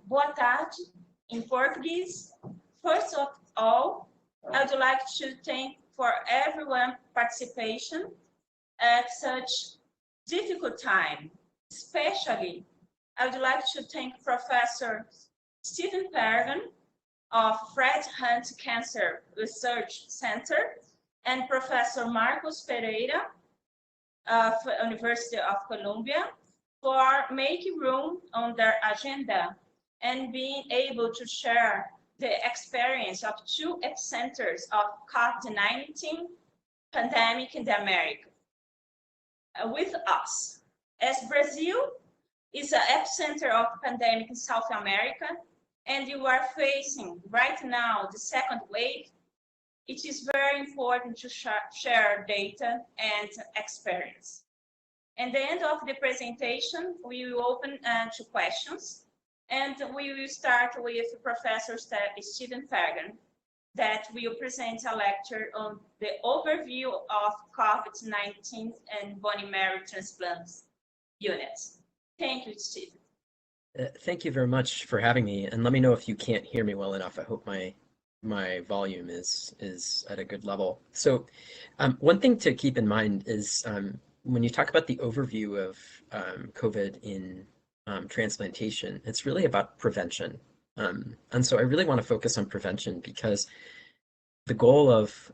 Boa tarde, in Portuguese. First of all, I would like to thank for everyone participation at such difficult time. Especially, I would like to thank Professor Stephen Pergan of Fred Hunt Cancer Research Center and Professor Marcos Pereira of University of Columbia for making room on their agenda and being able to share the experience of two epicenters of COVID-19 pandemic in the America with us. As Brazil is an epicenter of pandemic in South America, and you are facing right now the second wave, it is very important to share data and experience. At the end of the presentation, we will open to questions, and we will start with Professor Stephen Fagan, that will present a lecture on the overview of COVID-19 and bone marrow transplants units. Thank you, Stephen. Thank you very much for having me, and let me know if you can't hear me well enough. I hope my volume is at a good level. So one thing to keep in mind is when you talk about the overview of COVID in transplantation, it's really about prevention. And so I really want to focus on prevention because the goal of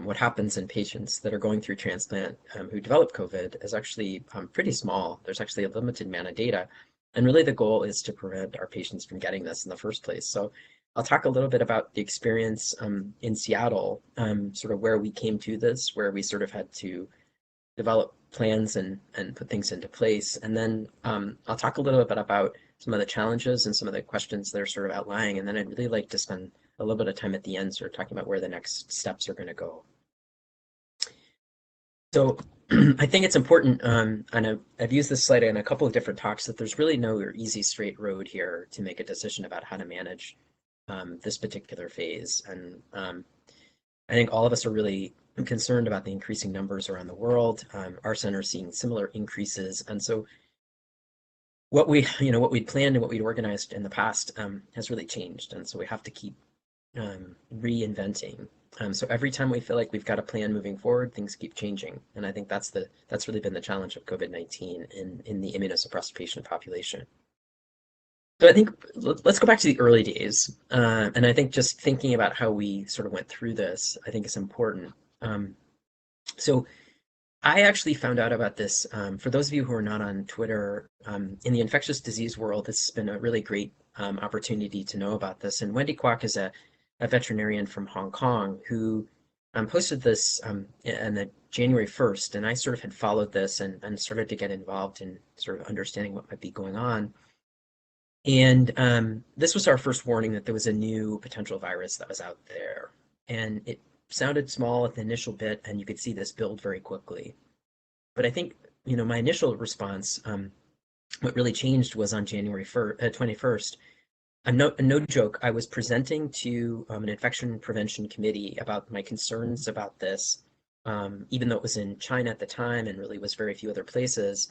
what happens in patients that are going through transplant who develop COVID is actually pretty small. There's actually a limited amount of data. And really the goal is to prevent our patients from getting this in the first place. So I'll talk a little bit about the experience in Seattle, sort of where we came to this, where we sort of had to develop plans and put things into place. And then I'll talk a little bit about some of the challenges and some of the questions that are sort of outlying. And then I'd really like to spend a little bit of time at the end sort of talking about where the next steps are going to go. So I think it's important, and I've used this slide in a couple of different talks, that there's really no easy straight road here to make a decision about how to manage this particular phase. And I think all of us are really concerned about the increasing numbers around the world. Our center is seeing similar increases. And so what we'd planned and what we'd organized in the past has really changed. And so we have to keep reinventing. So every time we feel like we've got a plan moving forward, things keep changing. And I think that's really been the challenge of COVID-19 in the immunosuppressed patient population. So I think let's go back to the early days. And I think just thinking about how we sort of went through this, I think is important. So I actually found out about this, for those of you who are not on Twitter, in the infectious disease world, this has been a really great opportunity to know about this. And Wendy Kwok is a veterinarian from Hong Kong who posted this on the January 1st, and I sort of had followed this and started to get involved in sort of understanding what might be going on. And this was our first warning that there was a new potential virus that was out there. And it sounded small at the initial bit, and you could see this build very quickly. But I think, my initial response, what really changed was on January 21st. No joke, I was presenting to an infection prevention committee about my concerns about this, even though it was in China at the time and really was very few other places.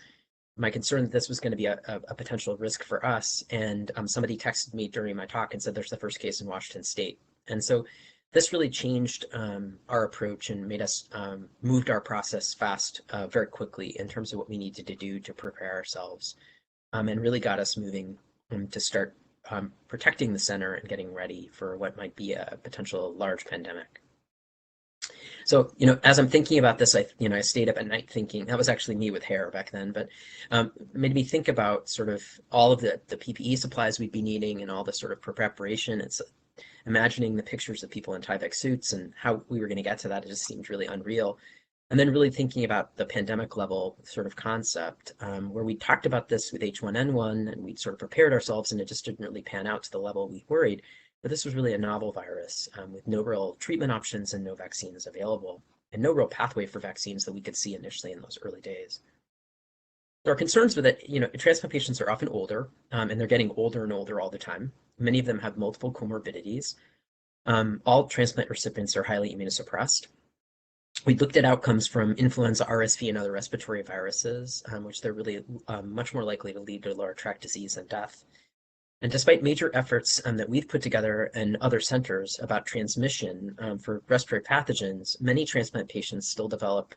My concern that this was going to be a potential risk for us. And somebody texted me during my talk and said there's the first case in Washington State. And so this really changed our approach and made us moved our process fast very quickly in terms of what we needed to do to prepare ourselves, and really got us moving to start protecting the center and getting ready for what might be a potential large pandemic. So, as I'm thinking about this, I stayed up at night thinking. That was actually me with hair back then, but it made me think about sort of all of the PPE supplies we'd be needing and all the sort of preparation. It's imagining the pictures of people in Tyvek suits and how we were going to get to that. It just seemed really unreal. And then really thinking about the pandemic level sort of concept, where we talked about this with H1N1 and we'd sort of prepared ourselves, and it just didn't really pan out to the level we worried. But this was really a novel virus with no real treatment options and no vaccines available, and no real pathway for vaccines that we could see initially in those early days. There are concerns with it. Transplant patients are often older, and they're getting older and older all the time. Many of them have multiple comorbidities. All transplant recipients are highly immunosuppressed. We looked at outcomes from influenza, RSV, and other respiratory viruses, which they're really much more likely to lead to lower tract disease and death. And despite major efforts that we've put together in other centers about transmission for respiratory pathogens, many transplant patients still develop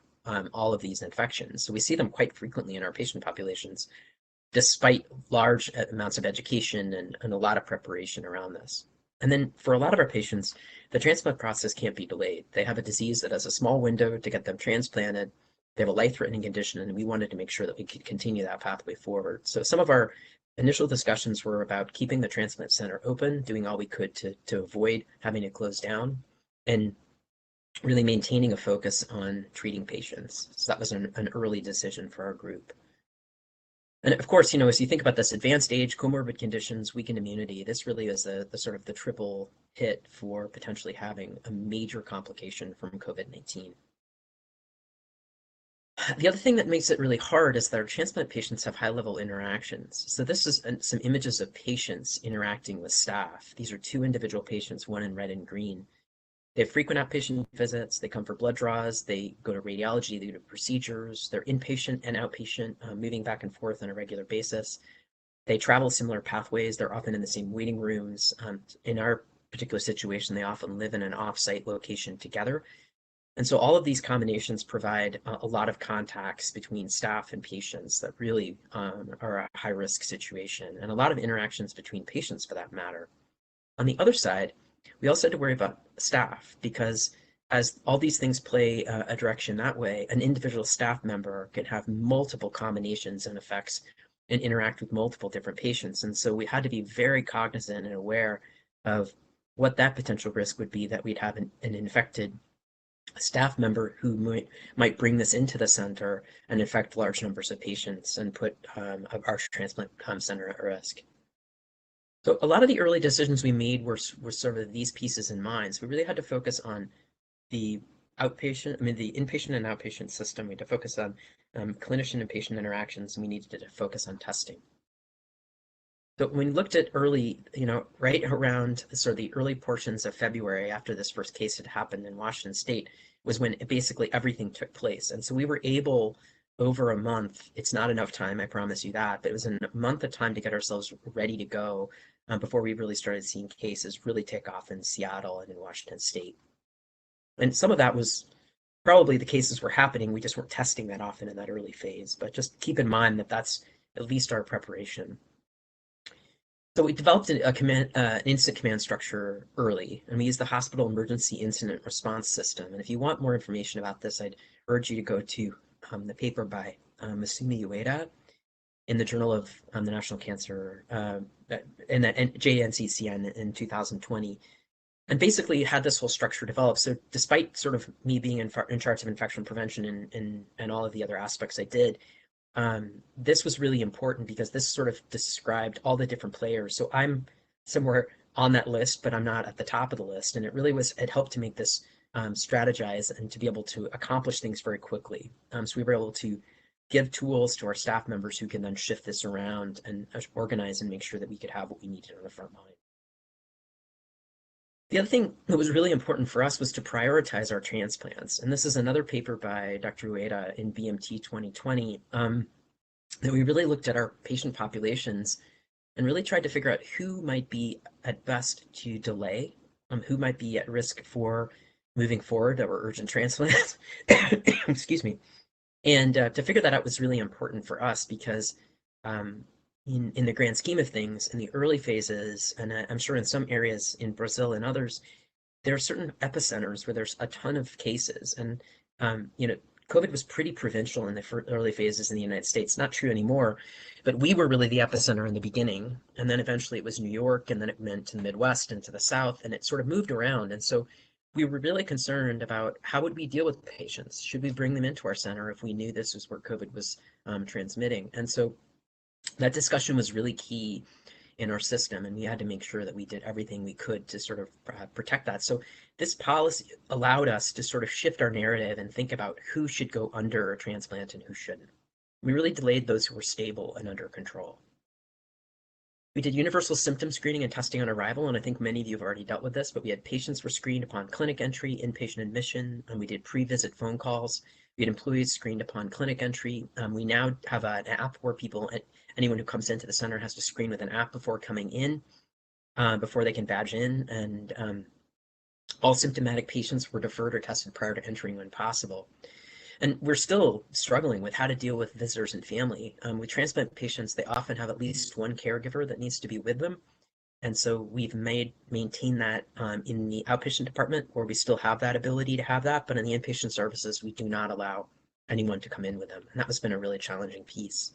all of these infections. So we see them quite frequently in our patient populations, despite large amounts of education and a lot of preparation around this. And then for a lot of our patients, the transplant process can't be delayed. They have a disease that has a small window to get them transplanted. They have a life-threatening condition, and we wanted to make sure that we could continue that pathway forward. So some of our initial discussions were about keeping the transplant center open, doing all we could to avoid having it close down, and really maintaining a focus on treating patients. So that was an early decision for our group. And of course, as you think about this advanced age, comorbid conditions, weakened immunity, this really is the sort of the triple hit for potentially having a major complication from COVID-19. The other thing that makes it really hard is that our transplant patients have high-level interactions. So this is some images of patients interacting with staff. These are two individual patients, one in red and green. They have frequent outpatient visits. They come for blood draws. They go to radiology. They do procedures. They're inpatient and outpatient, moving back and forth on a regular basis. They travel similar pathways. They're often in the same waiting rooms. In our particular situation, they often live in an off-site location together. And so all of these combinations provide a lot of contacts between staff and patients that really are a high-risk situation, and a lot of interactions between patients for that matter. On the other side, we also had to worry about staff because as all these things play a direction that way, an individual staff member can have multiple combinations and effects and interact with multiple different patients. And so we had to be very cognizant and aware of what that potential risk would be that we'd have an infected staff member who might bring this into the center and infect large numbers of patients and put our transplant center at risk. So a lot of the early decisions we made were sort of these pieces in mind. So we really had to focus on the the inpatient and outpatient system. We had to focus on clinician and patient interactions, and we needed to focus on testing. So when we looked at early, right around sort of the early portions of February after this first case had happened in Washington State was when basically everything took place. And so we were able over a month, it's not enough time, I promise you that, but it was a month of time to get ourselves ready to go before we really started seeing cases really take off in Seattle and in Washington State. And some of that was probably the cases were happening. We just weren't testing that often in that early phase, but just keep in mind that that's at least our preparation. So we developed an incident command structure early, and we used the hospital emergency incident response system. And if you want more information about this, I'd urge you to go to the paper by Masumi Ueda in the Journal of the National Cancer in the JNCCN in 2020. And basically had this whole structure developed. So despite sort of me being in charge of infection prevention and all of the other aspects I did, this was really important because this sort of described all the different players. So I'm somewhere on that list, but I'm not at the top of the list. And it helped to make this strategize and to be able to accomplish things very quickly. So we were able to give tools to our staff members who can then shift this around and organize and make sure that we could have what we needed on the front line. The other thing that was really important for us was to prioritize our transplants. And this is another paper by Dr. Ueda in BMT 2020 that we really looked at our patient populations and really tried to figure out who might be at best to delay, who might be at risk for moving forward that were urgent transplants. Excuse me. And to figure that out was really important for us because in the grand scheme of things, in the early phases, and I'm sure in some areas in Brazil and others, there are certain epicenters where there's a ton of cases. And, COVID was pretty provincial in the early phases in the United States. Not true anymore, but we were really the epicenter in the beginning. And then eventually it was New York, and then it went to the Midwest and to the South, and it sort of moved around. And so we were really concerned about how would we deal with patients? Should we bring them into our center if we knew this was where COVID was transmitting? And so that discussion was really key in our system, and we had to make sure that we did everything we could to sort of protect that. So this policy allowed us to sort of shift our narrative and think about who should go under a transplant and who shouldn't. We really delayed those who were stable and under control. We did universal symptom screening and testing on arrival, and I think many of you have already dealt with this, but we had patients were screened upon clinic entry, inpatient admission, and we did pre-visit phone calls. We had employees screened upon clinic entry. We now have an app where anyone who comes into the center has to screen with an app before coming in, before they can badge in, and all symptomatic patients were deferred or tested prior to entering when possible. And we're still struggling with how to deal with visitors and family. With transplant patients, they often have at least one caregiver that needs to be with them. And so we've maintained that in the outpatient department, where we still have that ability to have that, but in the inpatient services, we do not allow anyone to come in with them. And that has been a really challenging piece.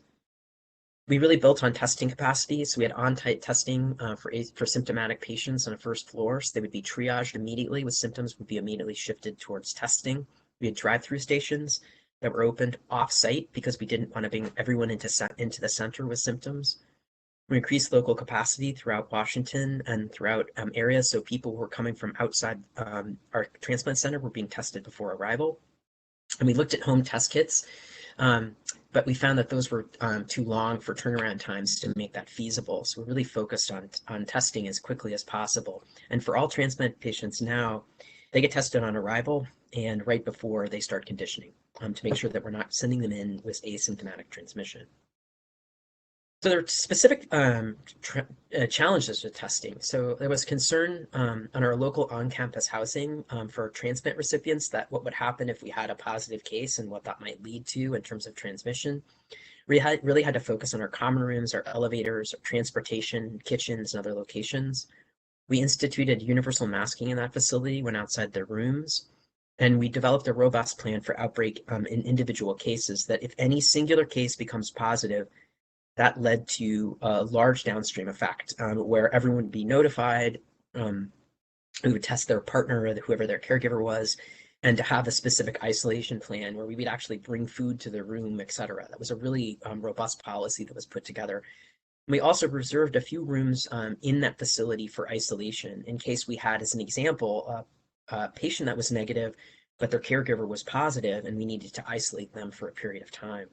We really built on testing capacity. So we had on-site testing for symptomatic patients on the first floor. So they would be triaged immediately with symptoms, would be immediately shifted towards testing. We had drive-through stations that were opened off-site because we didn't want to bring everyone into the center with symptoms. We increased local capacity throughout Washington and throughout areas, so people who were coming from outside our transplant center were being tested before arrival. And we looked at home test kits, but we found that those were too long for turnaround times to make that feasible. So we really focused on testing as quickly as possible. And for all transplant patients now, they get tested on arrival and right before they start conditioning to make sure that we're not sending them in with asymptomatic transmission. So there are specific challenges with testing. So there was concern on our local on-campus housing for transplant recipients that what would happen if we had a positive case and what that might lead to in terms of transmission. We really had to focus on our common rooms, our elevators, our transportation, kitchens, and other locations. We instituted universal masking in that facility when outside their rooms. And we developed a robust plan for outbreak in individual cases that if any singular case becomes positive, that led to a large downstream effect where everyone would be notified, we would test their partner, whoever their caregiver was, and to have a specific isolation plan where we would actually bring food to their room, et cetera. That was a really robust policy that was put together. We also reserved a few rooms in that facility for isolation in case we had, as an example, a patient that was negative, but their caregiver was positive, and we needed to isolate them for a period of time.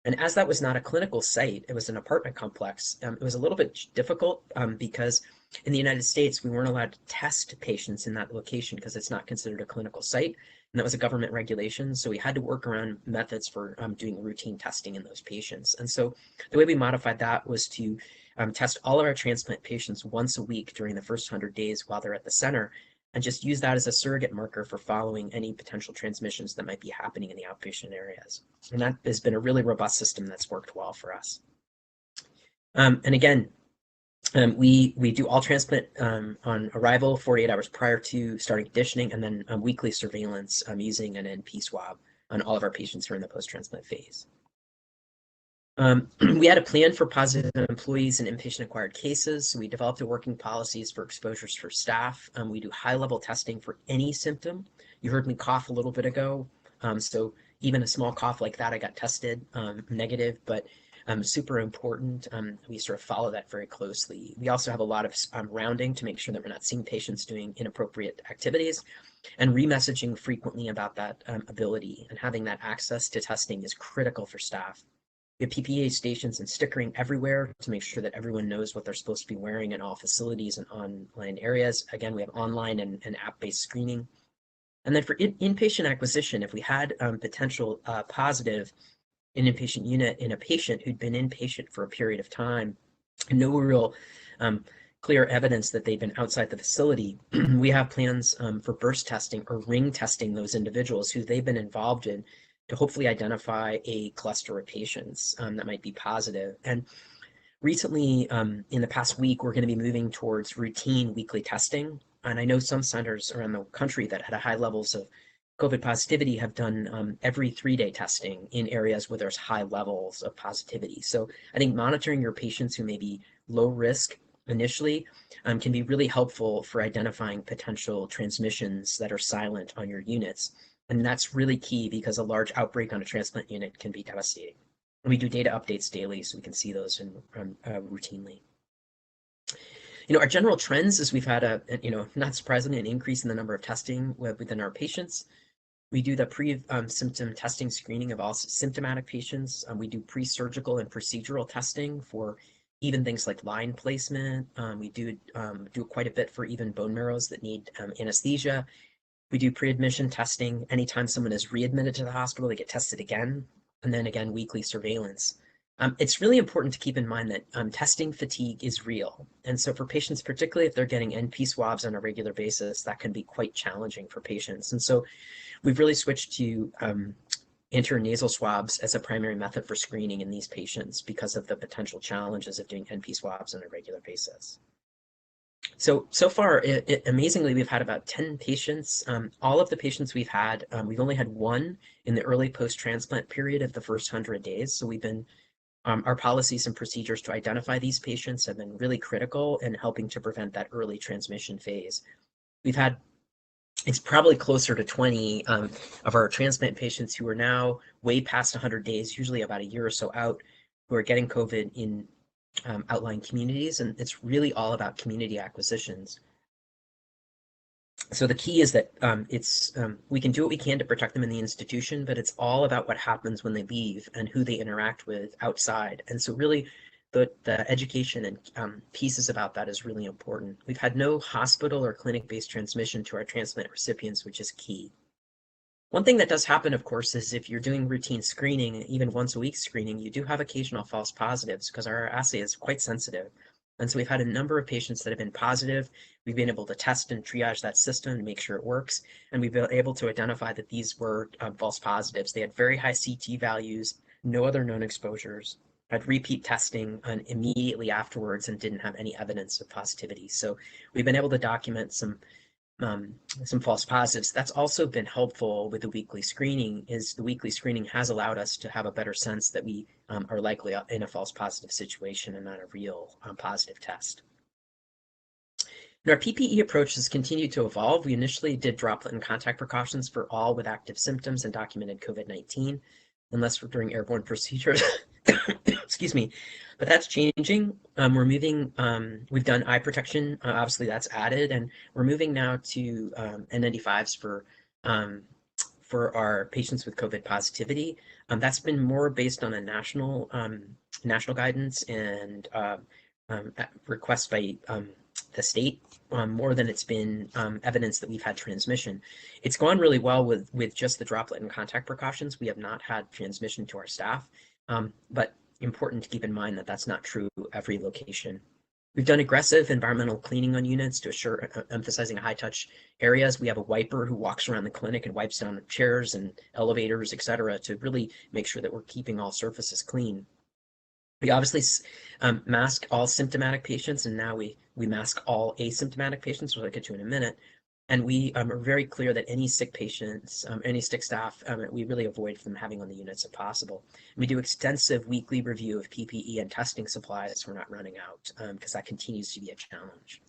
And as that was not a clinical site, it was an apartment complex. It was a little bit difficult because in the United States, we weren't allowed to test patients in that location because it's not considered a clinical site. And that was a government regulation. So we had to work around methods for doing routine testing in those patients. And so the way we modified that was to test all of our transplant patients once a week during the first 100 days while they're at the center, and just use that as a surrogate marker for following any potential transmissions that might be happening in the outpatient areas. And that has been a really robust system that's worked well for us. And again, we do all transplant on arrival 48 hours prior to starting conditioning, and then weekly surveillance using an NP swab on all of our patients who are in the post-transplant phase. We had a plan for positive employees and inpatient acquired cases. So we developed working policies for exposures for staff. We do high-level testing for any symptom. You heard me cough a little bit ago. So even a small cough like that, I got tested negative, but super important. We sort of follow that very closely. We also have a lot of rounding to make sure that we're not seeing patients doing inappropriate activities, and remessaging frequently about that ability, and having that access to testing is critical for staff. We have PPE stations and stickering everywhere to make sure that everyone knows what they're supposed to be wearing in all facilities and online areas. Again, we have online and app-based screening. And then for inpatient acquisition, if we had potential positive in inpatient unit in a patient who'd been inpatient for a period of time, no real clear evidence that they've been outside the facility, we have plans for burst testing or ring testing those individuals who they've been involved in to hopefully identify a cluster of patients that might be positive. And recently, in the past week, we're going to be moving towards routine weekly testing. And I know some centers around the country that had high levels of COVID positivity have done every 3-day testing in areas where there's high levels of positivity. So I think monitoring your patients who may be low risk initially can be really helpful for identifying potential transmissions that are silent on your units. And that's really key because a large outbreak on a transplant unit can be devastating. And we do data updates daily so we can see those routinely. Our general trends is we've had not surprisingly, an increase in the number of testing within our patients. We do the pre-symptom testing screening of all symptomatic patients. We do pre-surgical and procedural testing for even things like line placement. We do quite a bit for even bone marrows that need anesthesia. We do pre-admission testing. Anytime someone is readmitted to the hospital, they get tested again, and then again, weekly surveillance. It's really important to keep in mind that testing fatigue is real. And so for patients, particularly if they're getting NP swabs on a regular basis, that can be quite challenging for patients. And so we've really switched to intranasal swabs as a primary method for screening in these patients because of the potential challenges of doing NP swabs on a regular basis. So far, amazingly, we've had about 10 patients. All of the patients we've had, we've only had one in the early post-transplant period of the first 100 days. So we've been, our policies and procedures to identify these patients have been really critical in helping to prevent that early transmission phase. We've had, it's probably closer to 20 of our transplant patients who are now way past 100 days, usually about a year or so out, who are getting COVID in outlying communities, and it's really all about community acquisitions. So the key is that we can do what we can to protect them in the institution, but it's all about what happens when they leave and who they interact with outside. And so really the education and pieces about that is really important. We've had no hospital or clinic-based transmission to our transplant recipients, which is key. One thing that does happen, of course, is if you're doing routine screening, even once a week screening, you do have occasional false positives because our assay is quite sensitive. And so we've had a number of patients that have been positive. We've been able to test and triage that system and make sure it works. And we've been able to identify that these were false positives. They had very high CT values, no other known exposures, had repeat testing immediately afterwards and didn't have any evidence of positivity. So we've been able to document some false positives. That's also been helpful with the weekly screening, is the weekly screening has allowed us to have a better sense that we are likely in a false positive situation and not a real positive test. And our PPE approach has continued to evolve. We initially did droplet and contact precautions for all with active symptoms and documented COVID-19, unless we're doing airborne procedures. Excuse me, but that's changing. We're moving, we've done eye protection, obviously that's added, and we're moving now to N95s for our patients with COVID positivity. That's been more based on a national guidance and request by the state more than it's been evidence that we've had transmission. It's gone really well with just the droplet and contact precautions. We have not had transmission to our staff, but important to keep in mind that that's not true every location. We've done aggressive environmental cleaning on units to assure emphasizing high touch areas. We have a wiper who walks around the clinic and wipes down chairs and elevators, et cetera, to really make sure that we're keeping all surfaces clean. We obviously mask all symptomatic patients, and now we mask all asymptomatic patients, which I'll get to in a minute. And we are very clear that any sick patients, any sick staff, we really avoid from having on the units if possible. We do extensive weekly review of PPE and testing supplies. We're not running out because that continues to be a challenge.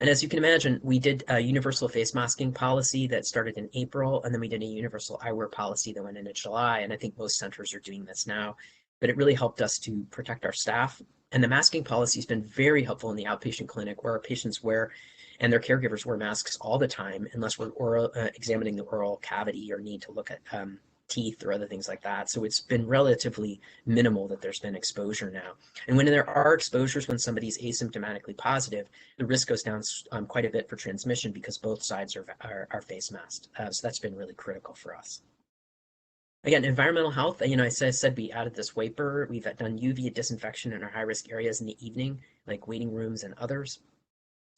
And as you can imagine, we did a universal face masking policy that started in April, and then we did a universal eyewear policy that went into July. And I think most centers are doing this now, but it really helped us to protect our staff. And the masking policy has been very helpful in the outpatient clinic where our patients wear and their caregivers wear masks all the time unless we're examining the oral cavity or need to look at teeth or other things like that. So it's been relatively minimal that there's been exposure now. And when there are exposures, when somebody's asymptomatically positive, the risk goes down quite a bit for transmission because both sides are face masked. So that's been really critical for us. Again, environmental health, as I said, we added this wiper. We've done UV disinfection in our high-risk areas in the evening, like waiting rooms and others.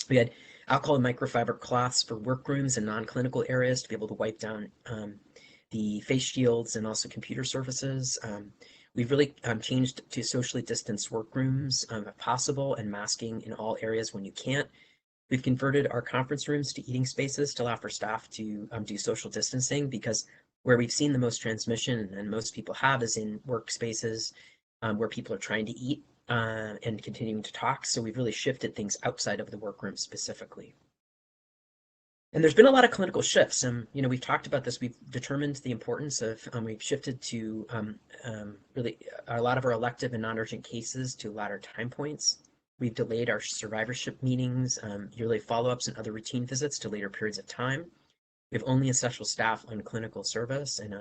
We had alcohol and microfiber cloths for workrooms and non-clinical areas to be able to wipe down the face shields and also computer surfaces. We've really changed to socially distanced workrooms if possible and masking in all areas when you can't. We've converted our conference rooms to eating spaces to allow for staff to do social distancing because where we've seen the most transmission and most people have is in workspaces where people are trying to eat and continuing to talk. So we've really shifted things outside of the workroom specifically. And there's been a lot of clinical shifts. We've talked about this. We've determined the importance of, we've shifted to really a lot of our elective and non-urgent cases to latter time points. We've delayed our survivorship meetings, yearly follow-ups, and other routine visits to later periods of time. We have only essential staff on clinical service and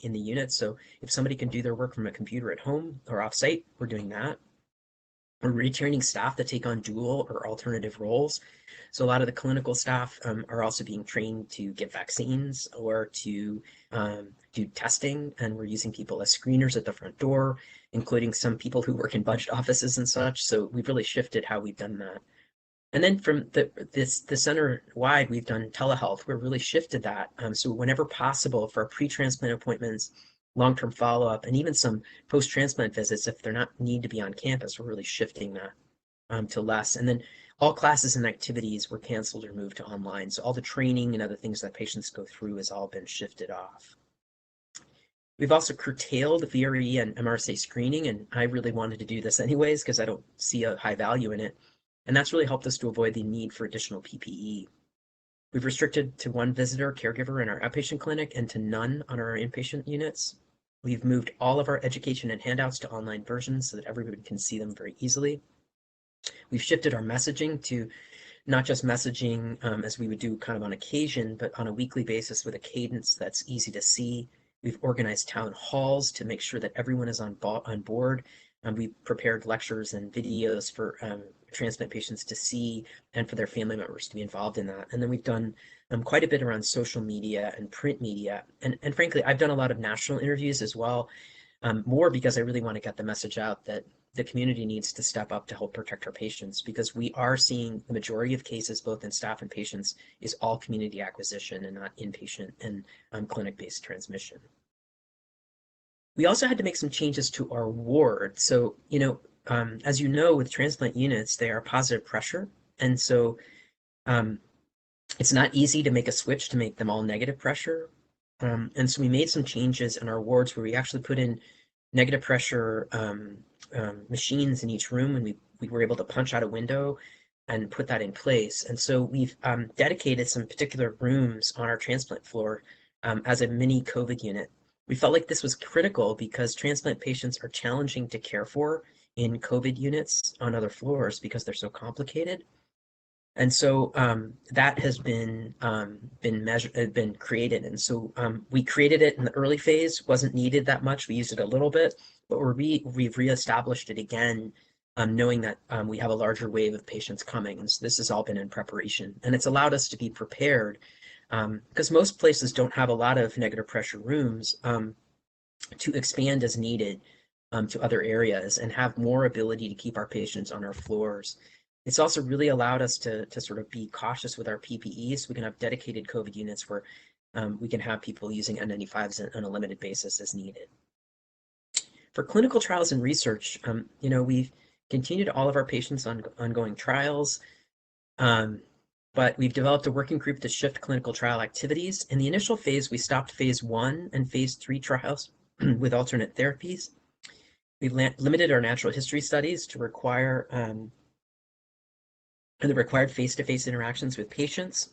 in the unit. So if somebody can do their work from a computer at home or off-site, we're doing that. We're retraining staff to take on dual or alternative roles. So a lot of the clinical staff are also being trained to give vaccines or to do testing, and we're using people as screeners at the front door, including some people who work in budget offices and such. So we've really shifted how we've done that. And then from the center wide, we've done telehealth. We've really shifted that. So whenever possible for pre-transplant appointments, long-term follow-up, and even some post-transplant visits, if they're not need to be on campus, we're really shifting that to less. And then all classes and activities were canceled or moved to online. So all the training and other things that patients go through has all been shifted off. We've also curtailed VRE and MRSA screening, and I really wanted to do this anyways because I don't see a high value in it. And that's really helped us to avoid the need for additional PPE. We've restricted to one visitor caregiver in our outpatient clinic and to none on our inpatient units. We've moved all of our education and handouts to online versions so that everybody can see them very easily. We've shifted our messaging to not just messaging as we would do kind of on occasion, but on a weekly basis with a cadence that's easy to see. We've organized town halls to make sure that everyone is on board. We've prepared lectures and videos for transplant patients to see and for their family members to be involved in that. And then we've done quite a bit around social media and print media. And frankly, I've done a lot of national interviews as well, more because I really want to get the message out that the community needs to step up to help protect our patients, because we are seeing the majority of cases, both in staff and patients, is all community acquisition and not inpatient and clinic-based transmission. We also had to make some changes to our ward. So, as you know, with transplant units, they are positive pressure. And so it's not easy to make a switch to make them all negative pressure. And so we made some changes in our wards where we actually put in negative pressure machines in each room, and we were able to punch out a window and put that in place. And so we've dedicated some particular rooms on our transplant floor as a mini COVID unit. We felt like this was critical because transplant patients are challenging to care for in COVID units on other floors because they're so complicated. And so that has been created. And so we created it in the early phase, wasn't needed that much. We used it a little bit, but we've reestablished it again, knowing that we have a larger wave of patients coming. And so this has all been in preparation, and it's allowed us to be prepared because most places don't have a lot of negative pressure rooms to expand as needed to other areas and have more ability to keep our patients on our floors. It's also really allowed us to sort of be cautious with our PPE, so we can have dedicated COVID units where we can have people using N95s on a limited basis as needed. For clinical trials and research, we've continued all of our patients on ongoing trials, but we've developed a working group to shift clinical trial activities. In the initial phase, we stopped phase 1 and phase 3 trials with alternate therapies. We've limited our natural history studies to require the required face-to-face interactions with patients.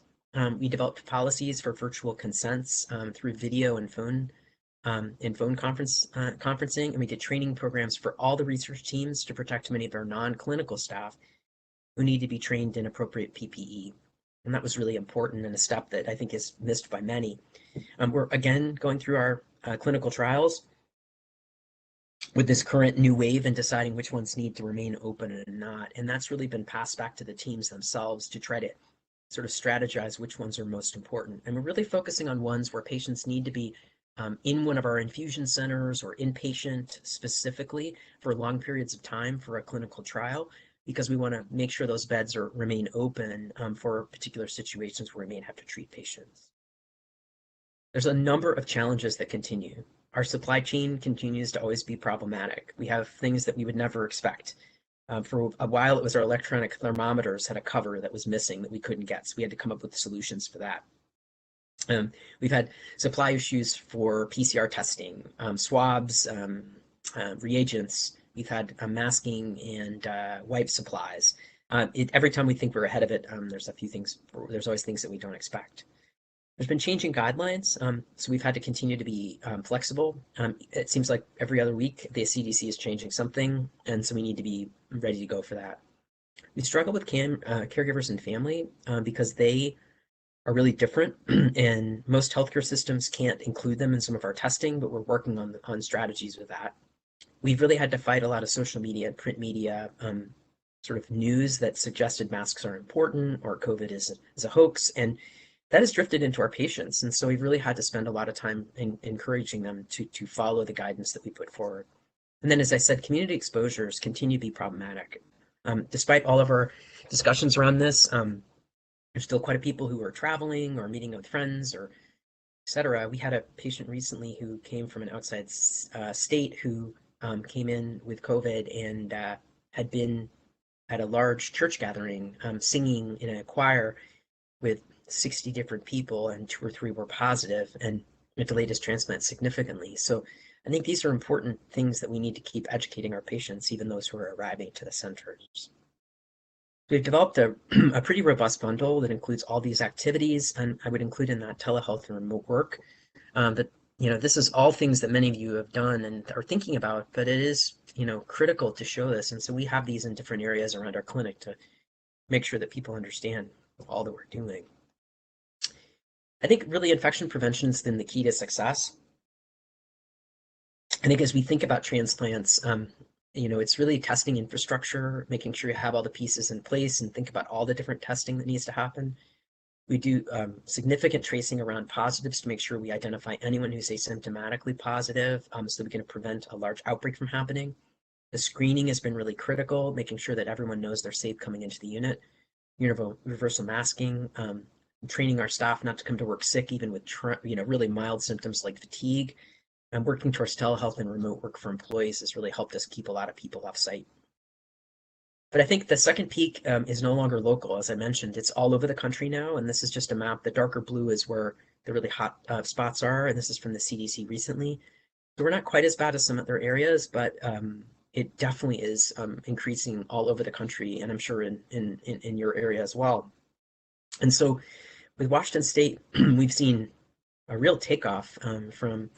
We developed policies for virtual consents through video and phone conferencing, and we did training programs for all the research teams to protect many of our non-clinical staff who need to be trained in appropriate PPE. And that was really important and a step that I think is missed by many. We're again going through our clinical trials with this current new wave and deciding which ones need to remain open and not. And that's really been passed back to the teams themselves to try to sort of strategize which ones are most important. And we're really focusing on ones where patients need to be in one of our infusion centers or inpatient specifically for long periods of time for a clinical trial, because we want to make sure those beds remain open for particular situations where we may have to treat patients. There's a number of challenges that continue. Our supply chain continues to always be problematic. We have things that we would never expect. For a while, it was our electronic thermometers had a cover that was missing that we couldn't get, so we had to come up with solutions for that. We've had supply issues for PCR testing, swabs, reagents. We've had masking and wipe supplies. Every time we think we're ahead of it, there's always things that we don't expect. There's been changing guidelines, so we've had to continue to be flexible. It seems like every other week the CDC is changing something, and so we need to be ready to go for that. We struggle with caregivers and family because they are really different, and most healthcare systems can't include them in some of our testing, but we're working on strategies with that. we've really had to fight a lot of social media and print media sort of news that suggested masks are important or COVID is a hoax. And that has drifted into our patients. And so we've really had to spend a lot of time encouraging them to follow the guidance that we put forward. And then, as I said, community exposures continue to be problematic. Despite all of our discussions around this, there's still quite a people who are traveling or meeting with friends or et cetera. We had a patient recently who came from an outside state who came in with COVID and had been at a large church gathering singing in a choir with 60 different people, and 2 or 3 were positive, and it delayed his transplant significantly. So I think these are important things that we need to keep educating our patients, even those who are arriving to the centers. We've developed a pretty robust bundle that includes all these activities, and I would include in that telehealth and remote work. But this is all things that many of you have done and are thinking about, but it is critical to show this. And so we have these in different areas around our clinic to make sure that people understand all that we're doing. I think really infection prevention has been the key to success. I think as we think about transplants, it's really testing infrastructure, making sure you have all the pieces in place and think about all the different testing that needs to happen. We do significant tracing around positives to make sure we identify anyone who's asymptomatically positive so that we can prevent a large outbreak from happening. The screening has been really critical, making sure that everyone knows they're safe coming into the unit. Universal masking, training our staff not to come to work sick, even with really mild symptoms like fatigue. And working towards telehealth and remote work for employees has really helped us keep a lot of people off site. But I think the second peak is no longer local. As I mentioned, it's all over the country now, and this is just a map. The darker blue is where the really hot spots are, and this is from the CDC recently. So we're not quite as bad as some other areas, but it definitely is increasing all over the country, and I'm sure in your area as well. And so with Washington State, we've seen a real takeoff from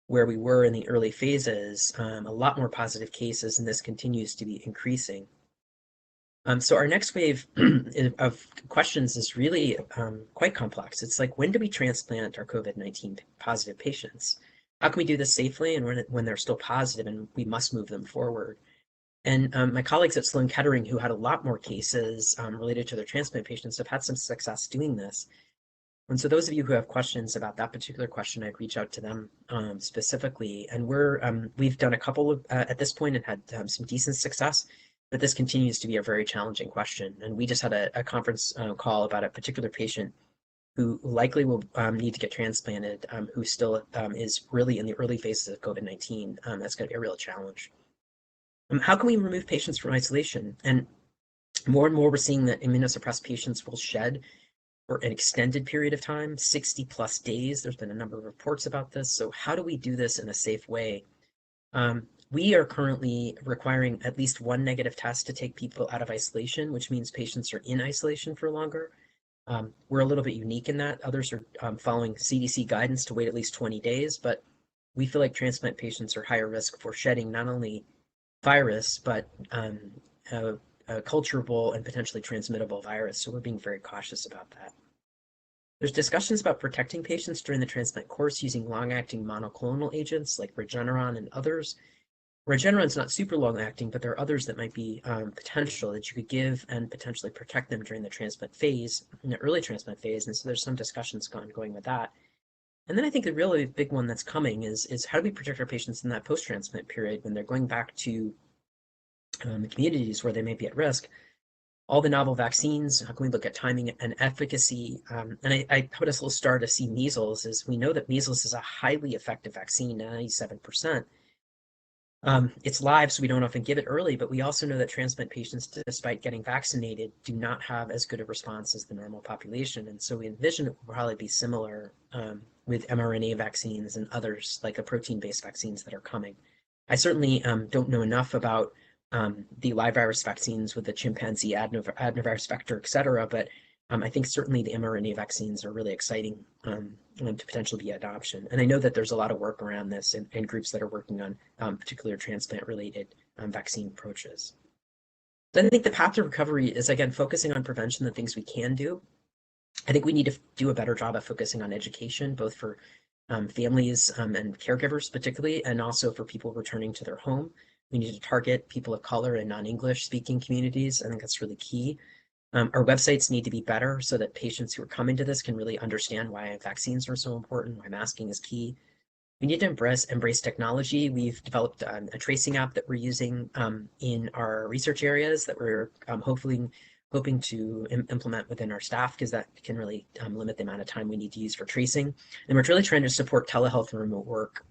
where we were in the early phases, a lot more positive cases, and this continues to be increasing. So our next wave of questions is really quite complex. It's like, when do we transplant our COVID-19 positive patients? How can we do this safely and when they're still positive and we must move them forward? And my colleagues at Sloan Kettering, who had a lot more cases related to their transplant patients, have had some success doing this. And so those of you who have questions about that particular question, I'd reach out to them specifically. And we've done a couple of, at this point, and had some decent success, but this continues to be a very challenging question. And we just had a conference call about a particular patient who likely will need to get transplanted, who still is really in the early phases of COVID-19. That's going to be a real challenge. How can we remove patients from isolation? And more we're seeing that immunosuppressed patients will shed for an extended period of time, 60+ days. There's been a number of reports about this. So how do we do this in a safe way? We are currently requiring at least 1 negative test to take people out of isolation, which means patients are in isolation for longer. We're a little bit unique in that. Others are following CDC guidance to wait at least 20 days, but we feel like transplant patients are higher risk for shedding not only virus, but a culturable and potentially transmittable virus. So we're being very cautious about that. There's discussions about protecting patients during the transplant course using long-acting monoclonal agents like Regeneron and others. Regeneron's not super long-acting, but there are others that might be potential that you could give and potentially protect them during the transplant phase, in the early transplant phase. And so there's some discussions ongoing with that. And then I think the really big one that's coming is how do we protect our patients in that post-transplant period when they're going back to the communities where they may be at risk? All the novel vaccines, how can we look at timing and efficacy? And I put us a little star to see measles, is we know that measles is a highly effective vaccine, 97%. It's live, so we don't often give it early, but we also know that transplant patients, despite getting vaccinated, do not have as good a response as the normal population. And so we envision it will probably be similar with mRNA vaccines and others, like the protein-based vaccines that are coming. I certainly don't know enough about the live virus vaccines with the chimpanzee adenovirus vector, et cetera, but I think certainly the mRNA vaccines are really exciting to potentially be adoption. And I know that there's a lot of work around this and groups that are working on particular transplant-related vaccine approaches. So I think the path to recovery is, again, focusing on prevention, the things we can do. I think we need to do a better job of focusing on education, both for families and caregivers particularly, and also for people returning to their home. We need to target people of color and non-English speaking communities. I think that's really key. Our websites need to be better so that patients who are coming to this can really understand why vaccines are so important, why masking is key. We need to embrace technology. We've developed a tracing app that we're using in our research areas that we're hoping to implement within our staff, because that can really limit the amount of time we need to use for tracing. And we're really trying to support telehealth and remote work.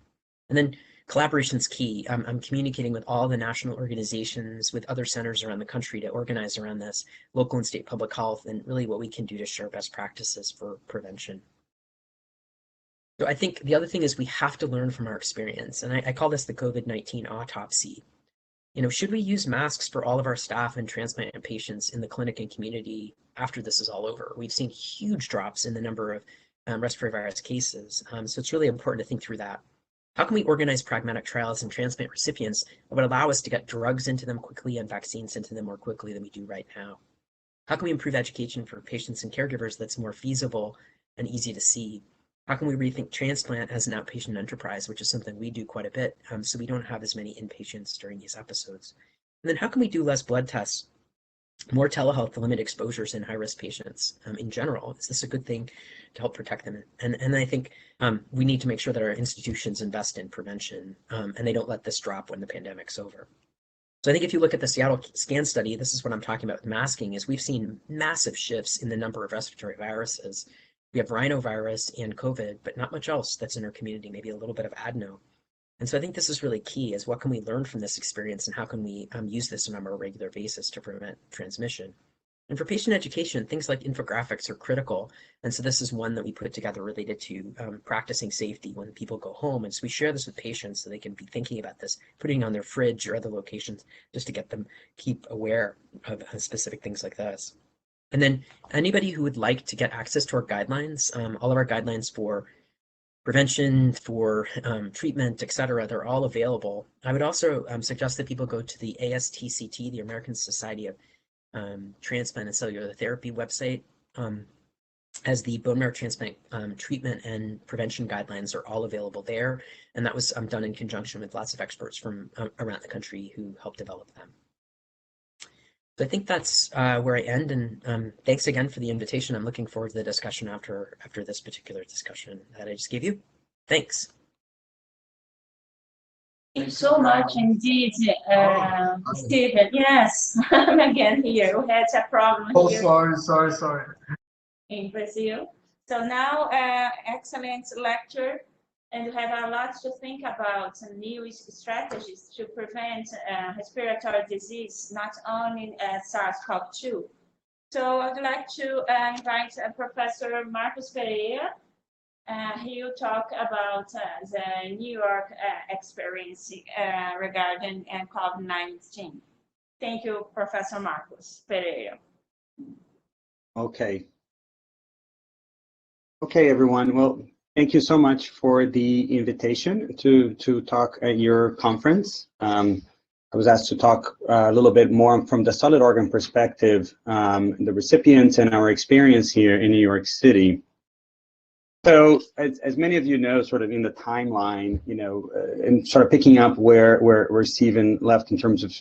And then collaboration is key. I'm communicating with all the national organizations, with other centers around the country to organize around this, local and state public health, and really what we can do to share best practices for prevention. So I think the other thing is we have to learn from our experience, and I call this the COVID-19 autopsy. Should we use masks for all of our staff and transplant patients in the clinic and community after this is all over? We've seen huge drops in the number of respiratory virus cases, so it's really important to think through that. How can we organize pragmatic trials in transplant recipients that would allow us to get drugs into them quickly and vaccines into them more quickly than we do right now? How can we improve education for patients and caregivers that's more feasible and easy to see? How can we rethink transplant as an outpatient enterprise, which is something we do quite a bit, so we don't have as many inpatients during these episodes? And then how can we do less blood tests, more telehealth to limit exposures in high-risk patients in general? Is this a good thing to help protect them? And I think we need to make sure that our institutions invest in prevention and they don't let this drop when the pandemic's over. So I think if you look at the Seattle scan study, this is what I'm talking about with masking, is we've seen massive shifts in the number of respiratory viruses. We have rhinovirus and COVID, but not much else that's in our community, maybe a little bit of adeno. And so I think this is really key, is what can we learn from this experience and how can we use this on a more regular basis to prevent transmission? And for patient education, things like infographics are critical. And so this is one that we put together related to practicing safety when people go home. And so we share this with patients so they can be thinking about this, putting it on their fridge or other locations just to get them keep aware of specific things like this. And then anybody who would like to get access to our guidelines, all of our guidelines for prevention, for treatment, etc., they're all available. I would also suggest that people go to the HSCT, the American Society of Transplant and Cellular Therapy website, as the bone marrow transplant treatment and prevention guidelines are all available there. And that was done in conjunction with lots of experts from around the country who helped develop them. So I think that's where I end, and thanks again for the invitation. I'm looking forward to the discussion after this particular discussion that I just gave you. Thanks. Thank you so much indeed, Stephen. Yes, I'm again here. We had a problem here. Oh, sorry. In Brazil. So now, excellent lecture, and we have a lot to think about new strategies to prevent respiratory disease, not only SARS-CoV-2. So I'd like to invite Professor Marcos Pereira. He will talk about the New York experience regarding COVID-19. Thank you, Professor Marcos Pereira. Okay, everyone. Well, thank you so much for the invitation to talk at your conference. I was asked to talk a little bit more from the solid organ perspective, the recipients and our experience here in New York City. So, as many of you know, sort of in the timeline, and sort of picking up where Stephen left in terms of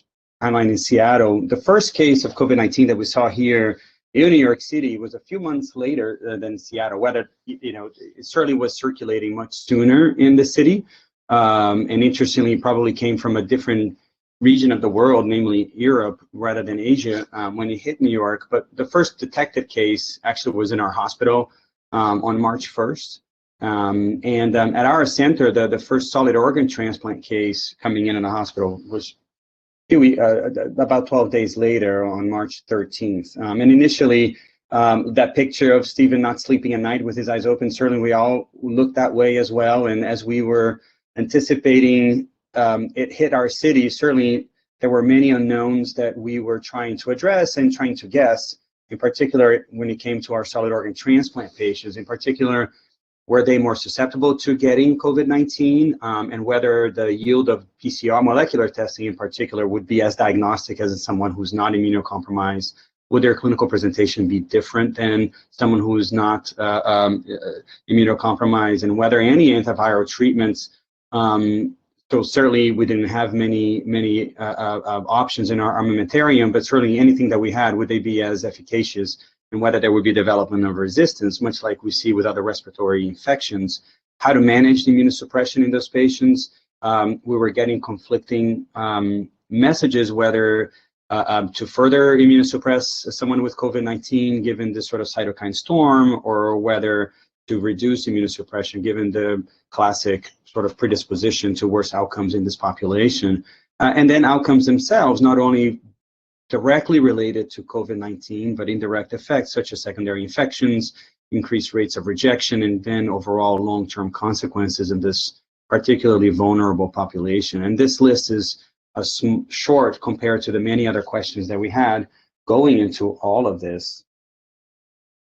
timeline in Seattle, the first case of COVID-19 that we saw here in New York City was a few months later than Seattle. Whether, it certainly was circulating much sooner in the city, and interestingly, probably came from a different region of the world, namely Europe, rather than Asia, when it hit New York. But the first detected case actually was in our hospital on March 1st. And at our center, the first solid organ transplant case coming in the hospital was about 12 days later on March 13th. And initially, that picture of Stephen not sleeping at night with his eyes open, certainly we all looked that way as well. And as we were anticipating it hit our city, certainly there were many unknowns that we were trying to address and trying to guess, in particular when it came to our solid organ transplant patients. In particular, were they more susceptible to getting COVID-19, and whether the yield of PCR molecular testing in particular would be as diagnostic as someone who's not immunocompromised would their clinical presentation be different than someone who is not immunocompromised, and whether any antiviral treatments, so certainly we didn't have many options in our armamentarium, but certainly anything that we had, would they be as efficacious, and whether there would be development of resistance, much like we see with other respiratory infections. How to manage the immunosuppression in those patients. We were getting conflicting messages whether to further immunosuppress someone with COVID-19 given this sort of cytokine storm, or whether to reduce immunosuppression given the classic sort of predisposition to worse outcomes in this population. And then outcomes themselves, not only directly related to COVID-19, but indirect effects such as secondary infections, increased rates of rejection, and then overall long-term consequences in this particularly vulnerable population. And this list is short compared to the many other questions that we had going into all of this.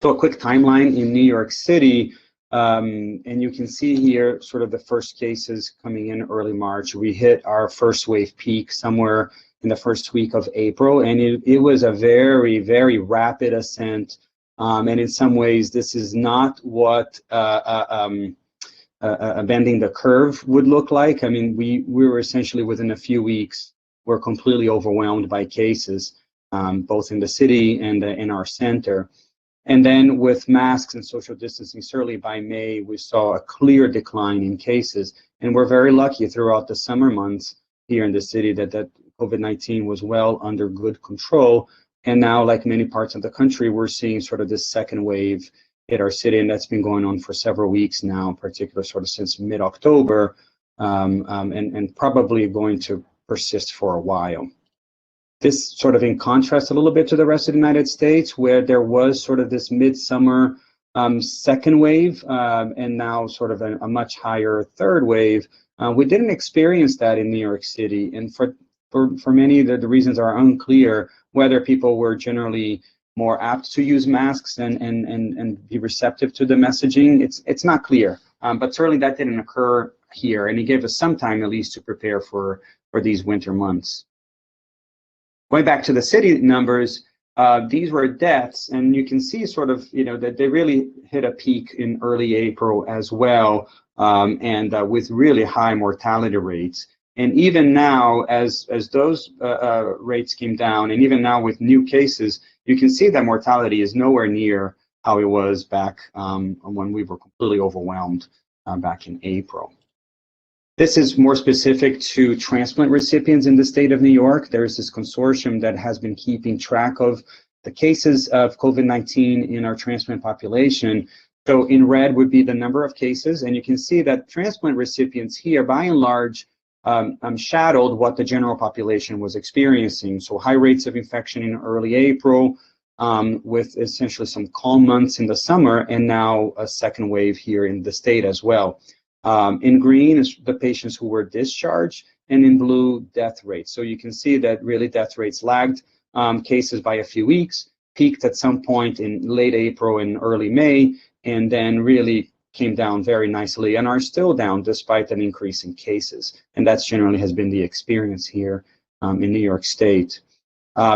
So a quick timeline in New York City, and you can see here sort of the first cases coming in early March. We hit our first wave peak somewhere in the first week of April, and it was a very, very rapid ascent. And in some ways, this is not what bending the curve would look like. I mean, we were essentially within a few weeks, we're completely overwhelmed by cases, both in the city and in our center. And then with masks and social distancing, certainly by May, we saw a clear decline in cases. And we're very lucky throughout the summer months here in the city that COVID-19 was well under good control. And now, like many parts of the country, we're seeing sort of this second wave hit our city, and that's been going on for several weeks now, in particular sort of since mid-October, and probably going to persist for a while. This sort of in contrast a little bit to the rest of the United States, where there was sort of this midsummer second wave, and now sort of a much higher third wave. We didn't experience that in New York City, and for many, the reasons are unclear, whether people were generally more apt to use masks and be receptive to the messaging. It's not clear, but certainly that didn't occur here, and it gave us some time at least to prepare for these winter months. Going back to the city numbers, these were deaths, and you can see sort of, that they really hit a peak in early April as well, and with really high mortality rates. And even now, as those rates came down, and even now with new cases, you can see that mortality is nowhere near how it was back when we were completely overwhelmed back in April. This is more specific to transplant recipients in the state of New York. There's this consortium that has been keeping track of the cases of COVID-19 in our transplant population. So in red would be the number of cases, and you can see that transplant recipients here, by and large, shadowed what the general population was experiencing. So high rates of infection in early April, with essentially some calm months in the summer, and now a second wave here in the state as well. In green is the patients who were discharged, and in blue, death rates. So you can see that really death rates lagged cases by a few weeks, peaked at some point in late April and early May, and then really came down very nicely and are still down despite an increase in cases. And that's generally has been the experience here in New York State.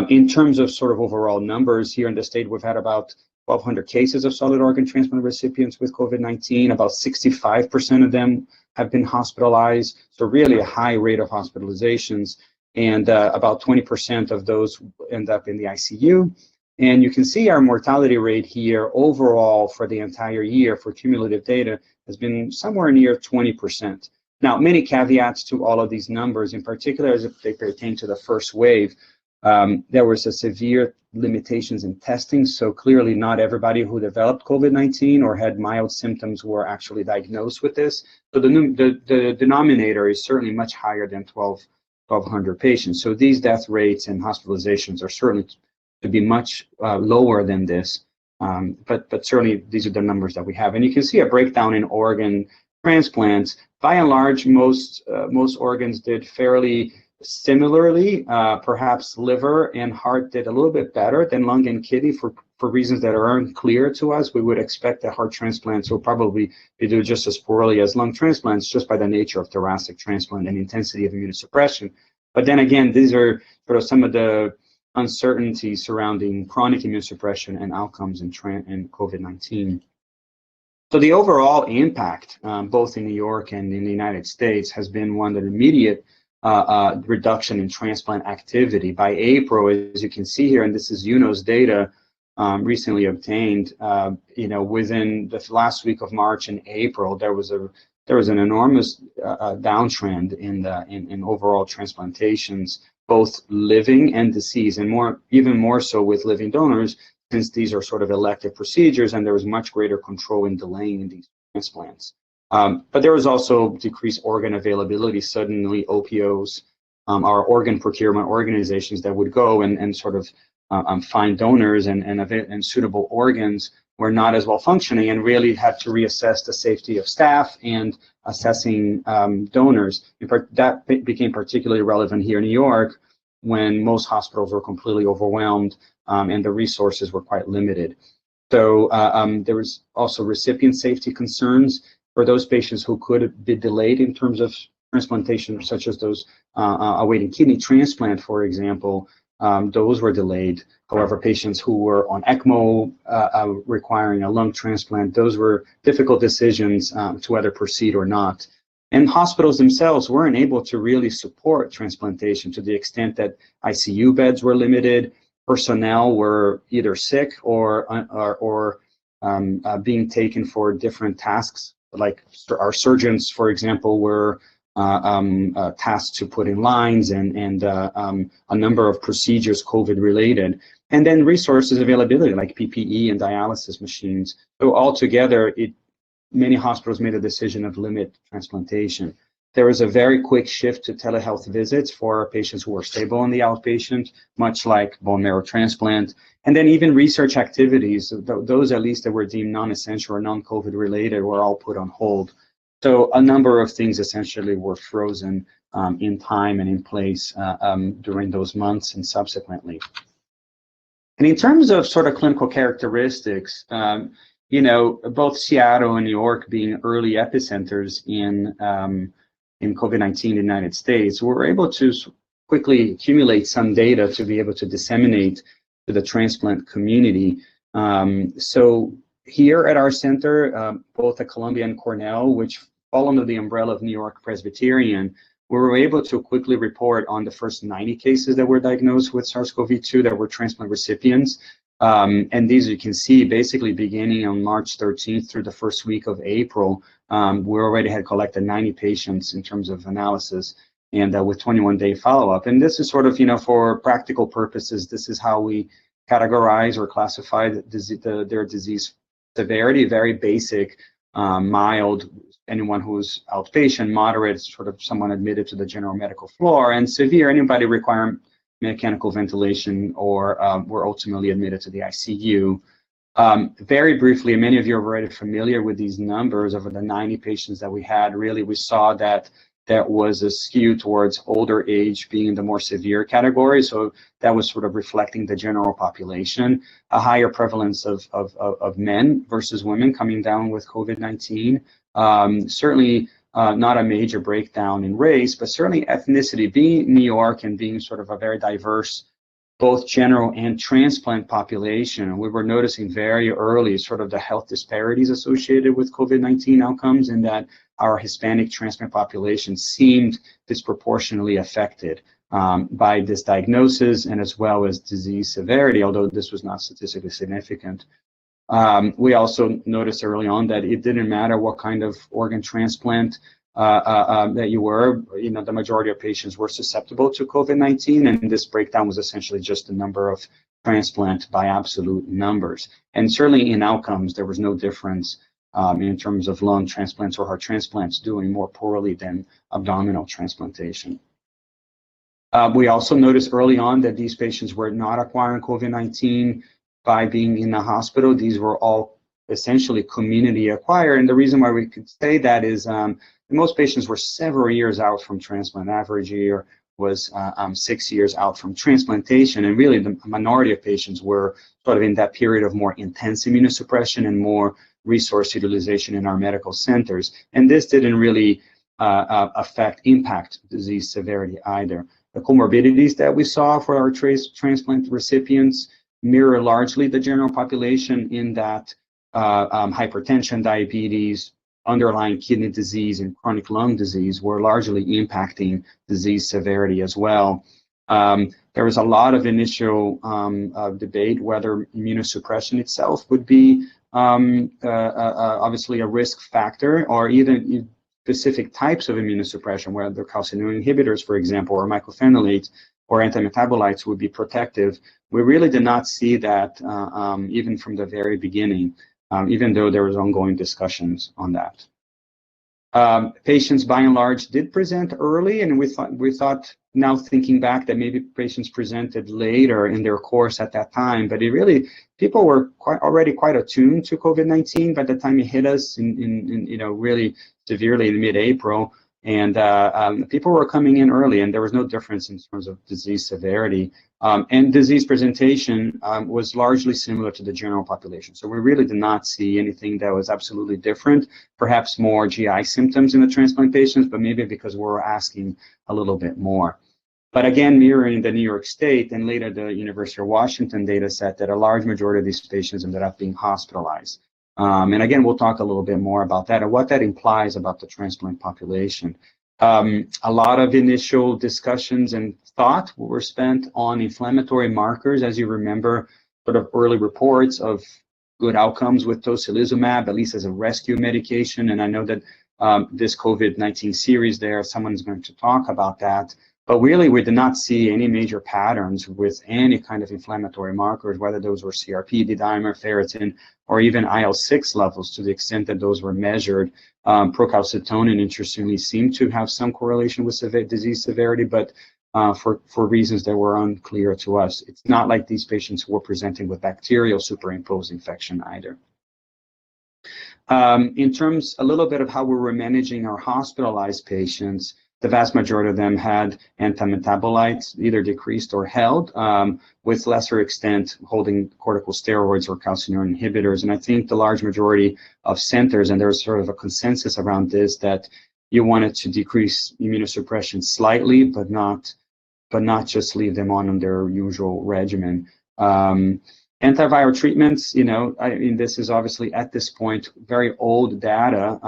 In terms of sort of overall numbers here in the state, we've had about 1,200 cases of solid organ transplant recipients with COVID-19. About 65% of them have been hospitalized, so really a high rate of hospitalizations, and about 20% of those end up in the ICU. And you can see our mortality rate here overall for the entire year for cumulative data has been somewhere near 20%. Now, many caveats to all of these numbers, in particular as they pertain to the first wave. There was a severe limitations in testing, so clearly not everybody who developed COVID-19 or had mild symptoms were actually diagnosed with this. So the denominator is certainly much higher than 1,200 patients. So these death rates and hospitalizations are certainly to be much lower than this, but certainly these are the numbers that we have. And you can see a breakdown in organ transplants. By and large, most organs did fairly similarly. Perhaps liver and heart did a little bit better than lung and kidney for reasons that are unclear to us. We would expect that heart transplants will probably be doing just as poorly as lung transplants, just by the nature of thoracic transplant and intensity of immunosuppression. But then again, these are sort of some of the uncertainty surrounding chronic immunosuppression and outcomes in COVID-19. So the overall impact, both in New York and in the United States, has been one that immediate reduction in transplant activity. By April, as you can see here, and this is UNO's data recently obtained, within the last week of March and April, there was an enormous downtrend in overall transplantations, both living and deceased, and even more so with living donors, since these are sort of elective procedures, and there was much greater control in delaying these transplants. But there was also decreased organ availability. Suddenly, OPOs, our organ procurement organizations that would go and sort of find donors and suitable organs, were not as well functioning, and really had to reassess the safety of staff and assessing donors. That became particularly relevant here in New York, when most hospitals were completely overwhelmed and the resources were quite limited. So there was also recipient safety concerns for those patients who could be delayed in terms of transplantation, such as those awaiting kidney transplant, for example. Those were delayed. However, patients who were on ECMO requiring a lung transplant, those were difficult decisions to whether proceed or not. And hospitals themselves weren't able to really support transplantation, to the extent that ICU beds were limited, personnel were either sick or being taken for different tasks. Like our surgeons, for example, were tasked to put in lines and a number of procedures COVID related. And then resources availability, like PPE and dialysis machines. So altogether, many hospitals made a decision of limit transplantation. There was a very quick shift to telehealth visits for patients who were stable in the outpatient, much like bone marrow transplant. And then even research activities, those at least that were deemed non-essential or non-COVID related, were all put on hold. So a number of things essentially were frozen in time and in place during those months and subsequently. And in terms of sort of clinical characteristics, both Seattle and New York being early epicenters in COVID-19 in the United States, we were able to quickly accumulate some data to be able to disseminate to the transplant community. So here at our center, both at Columbia and Cornell, which fall under the umbrella of New York Presbyterian, we were able to quickly report on the first 90 cases that were diagnosed with SARS-CoV-2 that were transplant recipients. And these, you can see, basically beginning on March 13th through the first week of April, we already had collected 90 patients in terms of analysis, and with 21-day follow-up. And this is sort of, for practical purposes, this is how we categorize or classify their disease severity: very basic, mild, anyone who's outpatient; moderate, sort of someone admitted to the general medical floor; and severe, anybody requiring mechanical ventilation or were ultimately admitted to the ICU. Very briefly, many of you are already familiar with these numbers. Over the 90 patients that we had, really we saw that there was a skew towards older age being the more severe category. So that was sort of reflecting the general population, a higher prevalence of men versus women coming down with COVID-19. Certainly not a major breakdown in race, but certainly ethnicity. Being New York and being sort of a very diverse, both general and transplant population, we were noticing very early sort of the health disparities associated with COVID-19 outcomes, in that our Hispanic transplant population seemed disproportionately affected by this diagnosis, and as well as disease severity, although this was not statistically significant. We also noticed early on that it didn't matter what kind of organ transplant that you were, the majority of patients were susceptible to COVID-19, and this breakdown was essentially just the number of transplant by absolute numbers. And certainly in outcomes, there was no difference in terms of lung transplants or heart transplants doing more poorly than abdominal transplantation. We also noticed early on that these patients were not acquiring COVID-19 by being in the hospital. These were all essentially community acquired. And the reason why we could say that is most patients were several years out from transplant. Average year was 6 years out from transplantation. And really the minority of patients were sort of in that period of more intense immunosuppression and more resource utilization in our medical centers. And this didn't really impact disease severity either. the comorbidities that we saw for our transplant recipients mirror largely the general population in that hypertension, diabetes, underlying kidney disease, and chronic lung disease were largely impacting disease severity as well. There was a lot of initial debate whether immunosuppression itself would be obviously a risk factor, or even specific types of immunosuppression, whether calcineurin inhibitors, for example, or mycophenolates or antimetabolites would be protective. We really did not see that even from the very beginning, even though there was ongoing discussions on that. Patients, by and large, did present early, and we thought, now thinking back, that maybe patients presented later in their course at that time, but people were already quite attuned to COVID-19 by the time it hit us in really severely in mid-April, and people were coming in early, and there was no difference in terms of disease severity, and disease presentation was largely similar to the general population. So we really did not see anything that was absolutely different, perhaps more GI symptoms in the transplant patients, but maybe because we were asking a little bit more. But again, mirroring the New York State and later the University of Washington data set, that a large majority of these patients ended up being hospitalized. And again, we'll talk a little bit more about that and what that implies about the transplant population. A lot of initial discussions and thought were spent on inflammatory markers. As you remember, sort of early reports of good outcomes with tocilizumab, at least as a rescue medication. And I know that this COVID-19 series there, someone's going to talk about that. But really, we did not see any major patterns with any kind of inflammatory markers, whether those were CRP, D-dimer, ferritin, or even IL-6 levels, to the extent that those were measured. Procalcitonin, interestingly, seemed to have some correlation with disease severity, but for reasons that were unclear to us. It's not like these patients were presenting with bacterial superimposed infection either. In terms a little bit of how we were managing our hospitalized patients, the vast majority of them had antimetabolites, either decreased or held, with lesser extent holding corticosteroids or calcineurin inhibitors. And I think the large majority of centers, and there's sort of a consensus around this, that you wanted to decrease immunosuppression slightly, but not just leave them on their usual regimen. Antiviral treatments, this is obviously at this point very old data,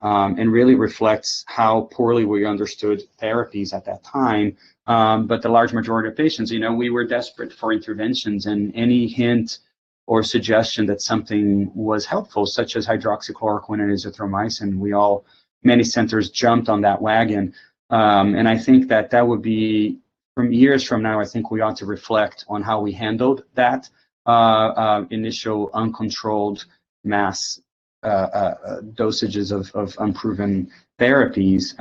and really reflects how poorly we understood therapies at that time. But the large majority of patients, we were desperate for interventions, and any hint or suggestion that something was helpful, such as hydroxychloroquine and azithromycin, many centers jumped on that wagon. And I think that would be, from years from now, I think we ought to reflect on how we handled that initial uncontrolled mass dosages of unproven therapies,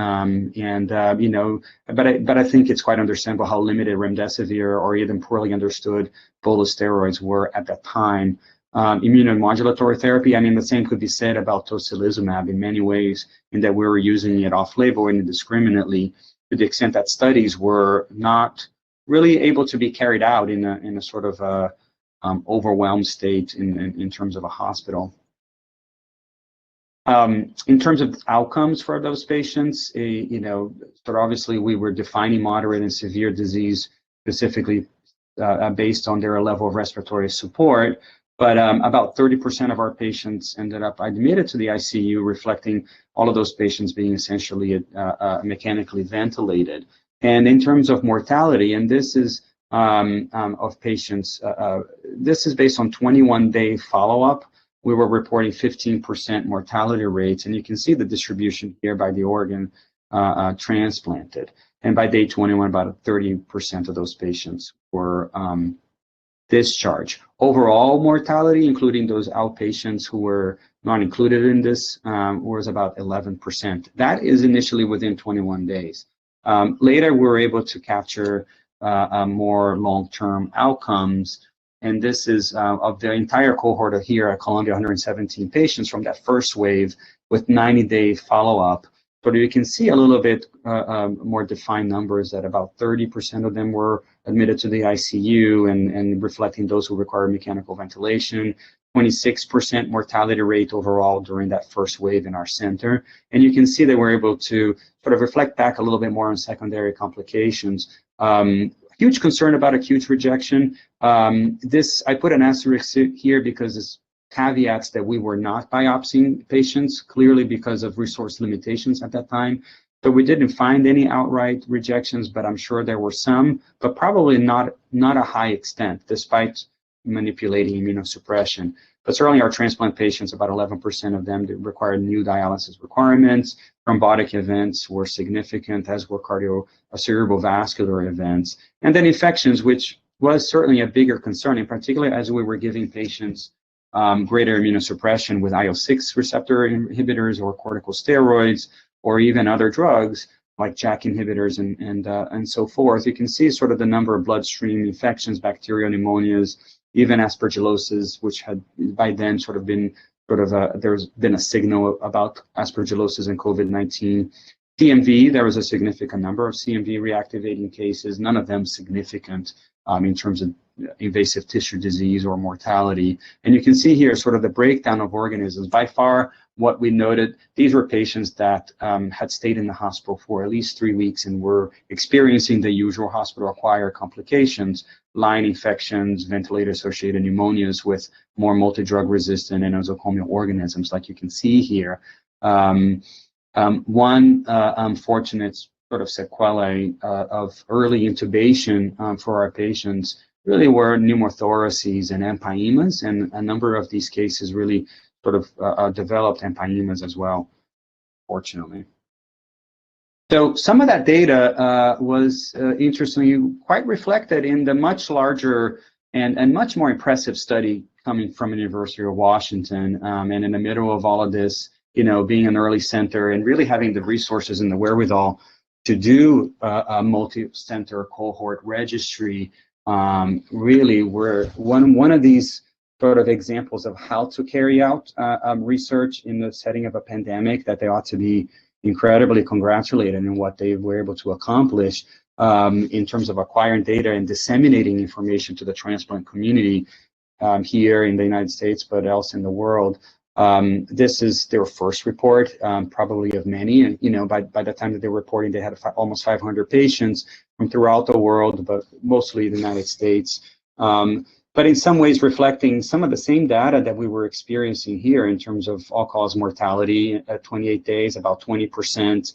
but I think it's quite understandable how limited remdesivir or even poorly understood bolus steroids were at that time. Immunomodulatory therapy, the same could be said about tocilizumab in many ways, in that we were using it off-label and indiscriminately, to the extent that studies were not really able to be carried out in a sort of overwhelmed state in terms of a hospital. In terms of outcomes for those patients, obviously we were defining moderate and severe disease specifically based on their level of respiratory support, but about 30% of our patients ended up admitted to the ICU, reflecting all of those patients being essentially mechanically ventilated. And in terms of mortality, and this is of patients, this is based on 21-day follow-up. We were reporting 15% mortality rates, and you can see the distribution here by the organ transplanted. And by day 21, about 30% of those patients were discharged. Overall mortality, including those outpatients who were not included in this, was about 11%. That is initially within 21 days. Later, we were able to capture more long-term outcomes. And this is of the entire cohort of here at Columbia, 117 patients from that first wave with 90-day follow-up. But you can see a little bit more defined numbers, that about 30% of them were admitted to the ICU and reflecting those who require mechanical ventilation. 26% mortality rate overall during that first wave in our center. And you can see that we're able to sort of reflect back a little bit more on secondary complications. Huge concern about acute rejection. I put an asterisk here because it's caveats that we were not biopsying patients, clearly because of resource limitations at that time. So we didn't find any outright rejections, but I'm sure there were some, but probably not a high extent, despite manipulating immunosuppression. But certainly our transplant patients, about 11% of them required new dialysis requirements. Thrombotic events were significant, as were cerebrovascular events. And then infections, which was certainly a bigger concern, in particular as we were giving patients greater immunosuppression with IL-6 receptor inhibitors or corticosteroids, or even other drugs like JAK inhibitors and so forth. You can see sort of the number of bloodstream infections, bacterial pneumonias, even aspergillosis, which had by then sort of been there's been a signal about aspergillosis and COVID-19. CMV, there was a significant number of CMV reactivating cases, none of them significant in terms of invasive tissue disease or mortality. And you can see here sort of the breakdown of organisms. By far, what we noted, these were patients that had stayed in the hospital for at least 3 weeks and were experiencing the usual hospital-acquired complications, line infections, ventilator-associated pneumonias with more multi-drug resistant and nosocomial organisms, like you can see here. One unfortunate sort of sequelae of early intubation for our patients really were pneumothoraces and empyemas, and a number of these cases really sort of developed empyemas as well, fortunately. So some of that data was interestingly quite reflected in the much larger and much more impressive study coming from the University of Washington. And in the middle of all of this, you know, being an early center and really having the resources and the wherewithal to do a multi-center cohort registry, really were one of these sort of examples of how to carry out research in the setting of a pandemic, that they ought to be incredibly congratulated in what they were able to accomplish in terms of acquiring data and disseminating information to the transplant community here in the United States, but else in the world. This is their first report, probably of many. And, you know, by the time that they're reporting, they had almost 500 patients from throughout the world, but mostly the United States. But in some ways reflecting some of the same data that we were experiencing here in terms of all-cause mortality at 28 days, about 20%.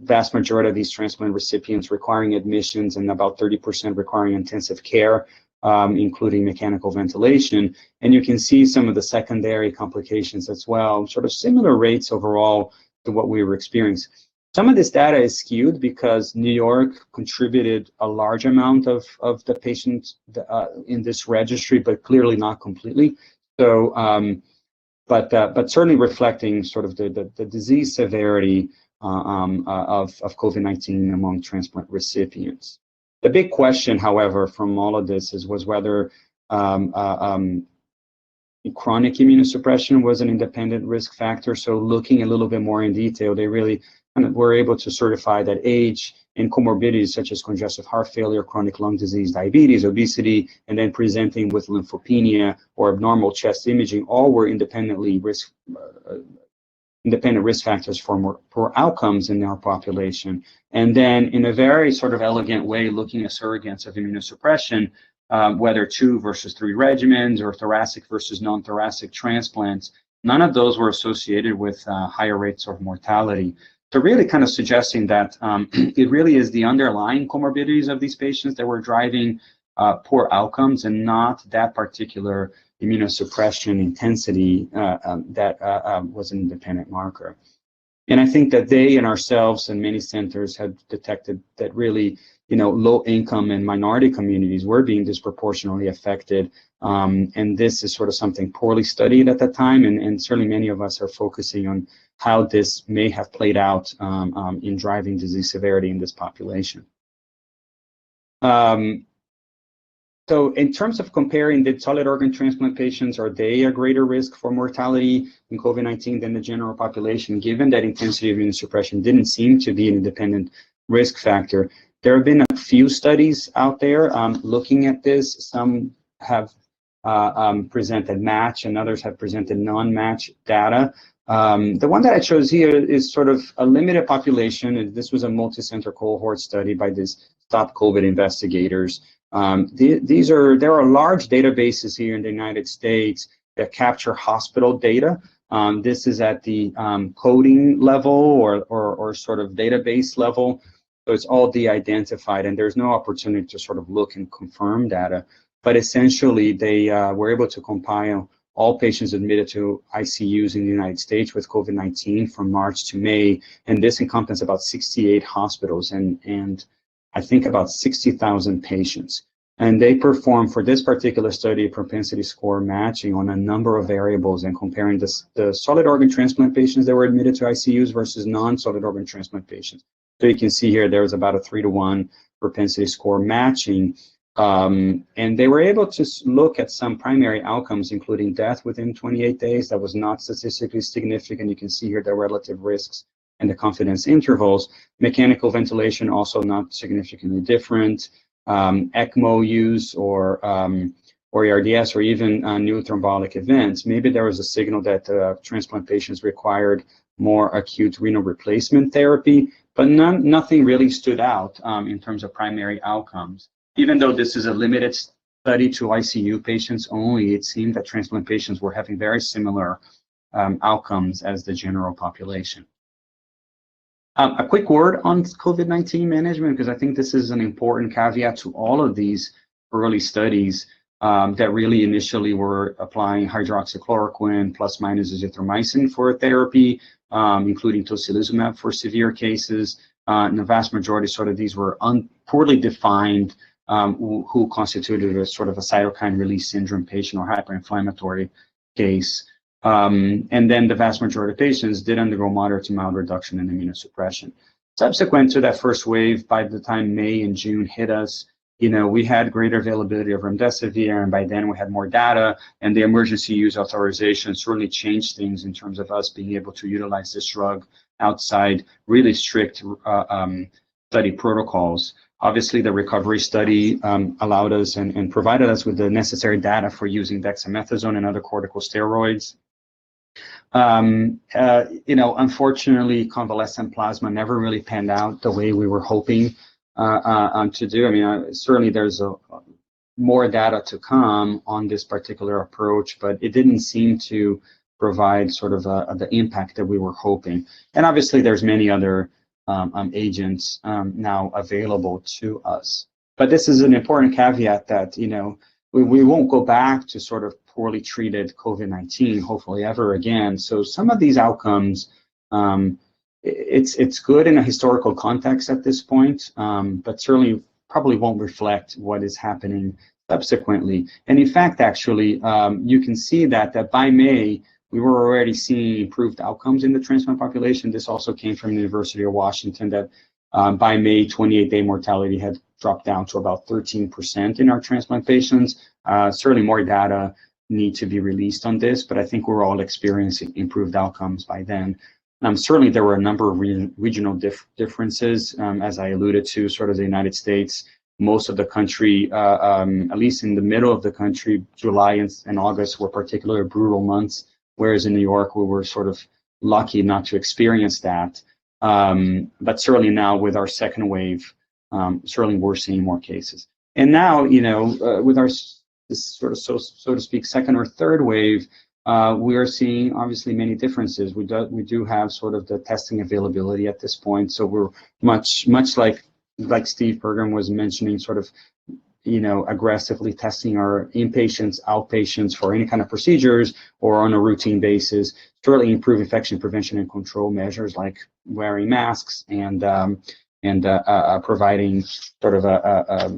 Vast majority of these transplant recipients requiring admissions and about 30% requiring intensive care, including mechanical ventilation. And you can see some of the secondary complications as well, sort of similar rates overall to what we were experiencing. Some of this data is skewed because New York contributed a large amount of the patients in this registry, but clearly not completely. So, but certainly reflecting sort of the disease severity of COVID-19 among transplant recipients. The big question, however, from all of this was whether chronic immunosuppression was an independent risk factor. So looking a little bit more in detail, they really were able to certify that age and comorbidities such as congestive heart failure, chronic lung disease, diabetes, obesity, and then presenting with lymphopenia or abnormal chest imaging, all were independent risk factors for outcomes in our population. And then in a very sort of elegant way, looking at surrogates of immunosuppression, whether 2 versus 3 regimens or thoracic versus non-thoracic transplants, none of those were associated with higher rates of mortality. So really kind of suggesting that it really is the underlying comorbidities of these patients that were driving poor outcomes and not that particular immunosuppression intensity that was an independent marker. And I think that they and ourselves and many centers have detected that really, you know, low income and minority communities were being disproportionately affected. And this is sort of something poorly studied at that time. And certainly many of us are focusing on how this may have played out in driving disease severity in this population. So in terms of comparing the solid organ transplant patients, are they a greater risk for mortality in COVID-19 than the general population, given that intensity of immunosuppression didn't seem to be an independent risk factor? There have been a few studies out there looking at this. Some have presented match, and others have presented non-match data. The one that I chose here is sort of a limited population, and this was a multi-center cohort study by these Stop COVID investigators. There are large databases here in the United States that capture hospital data. This is at the coding level or sort of database level. So it's all de-identified, and there's no opportunity to sort of look and confirm data. But essentially, they were able to compile all patients admitted to ICUs in the United States with COVID-19 from March to May, and this encompasses about 68 hospitals and I think about 60,000 patients. And they performed, for this particular study, propensity score matching on a number of variables and comparing the solid organ transplant patients that were admitted to ICUs versus non-solid organ transplant patients. So you can see here there was about a 3-to-1 propensity score matching. And they were able to look at some primary outcomes, including death within 28 days. That was not statistically significant. You can see here the relative risks and the confidence intervals. Mechanical ventilation also not significantly different. ECMO use or ERDS or even new thrombotic events. Maybe there was a signal that transplant patients required more acute renal replacement therapy, but nothing really stood out in terms of primary outcomes. Even though this is a limited study to ICU patients only, it seemed that transplant patients were having very similar outcomes as the general population. A quick word on COVID-19 management, because I think this is an important caveat to all of these early studies that really initially were applying hydroxychloroquine plus minus azithromycin for therapy, including tocilizumab for severe cases. In the vast majority, sort of these were poorly defined who constituted a sort of a cytokine release syndrome patient or hyperinflammatory case. And then the vast majority of patients did undergo moderate to mild reduction in immunosuppression. Subsequent to that first wave, by the time May and June hit us, we had greater availability of remdesivir, and by then we had more data, and the emergency use authorization certainly changed things in terms of us being able to utilize this drug outside really strict study protocols. Obviously, the recovery study allowed us and provided us with the necessary data for using dexamethasone and other corticosteroids. Unfortunately, convalescent plasma never really panned out the way we were hoping to do. I mean, certainly there's more data to come on this particular approach, but it didn't seem to provide sort of the impact that we were hoping. And obviously, there's many other agents now available to us. But this is an important caveat that, we won't go back to sort of poorly treated COVID-19, hopefully ever again. So some of these outcomes, it's good in a historical context at this point, but certainly probably won't reflect what is happening subsequently. And in fact, actually, you can see that by May, we were already seeing improved outcomes in the transplant population. This also came from the University of Washington that by May, 28-day mortality had dropped down to about 13% in our transplant patients. Certainly more data need to be released on this, but I think we're all experiencing improved outcomes by then. Certainly there were a number of regional differences, as I alluded to, sort of the United States. Most of the country, at least in the middle of the country, July and August were particularly brutal months, whereas in New York, we were sort of lucky not to experience that. But certainly now with our second wave, certainly we're seeing more cases. And now, with our this sort of, so to speak, second or third wave, we are seeing obviously many differences. We do have sort of the testing availability at this point. So we're much like Steve Bergam was mentioning, sort of, aggressively testing our inpatients, outpatients for any kind of procedures or on a routine basis to really improve infection prevention and control measures like wearing masks and providing sort of a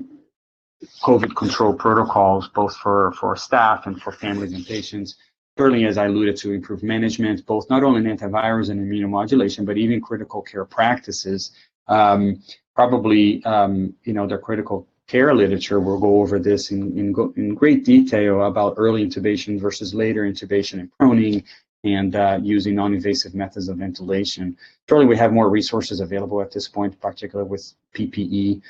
COVID control protocols, both for staff and for families and patients. Certainly, as I alluded to, improve management, both not only in antivirus and immunomodulation, but even critical care practices. Probably, the critical care literature will go over this in great detail about early intubation versus later intubation and proning, and using non-invasive methods of ventilation. Certainly, we have more resources available at this point, particularly with PPE.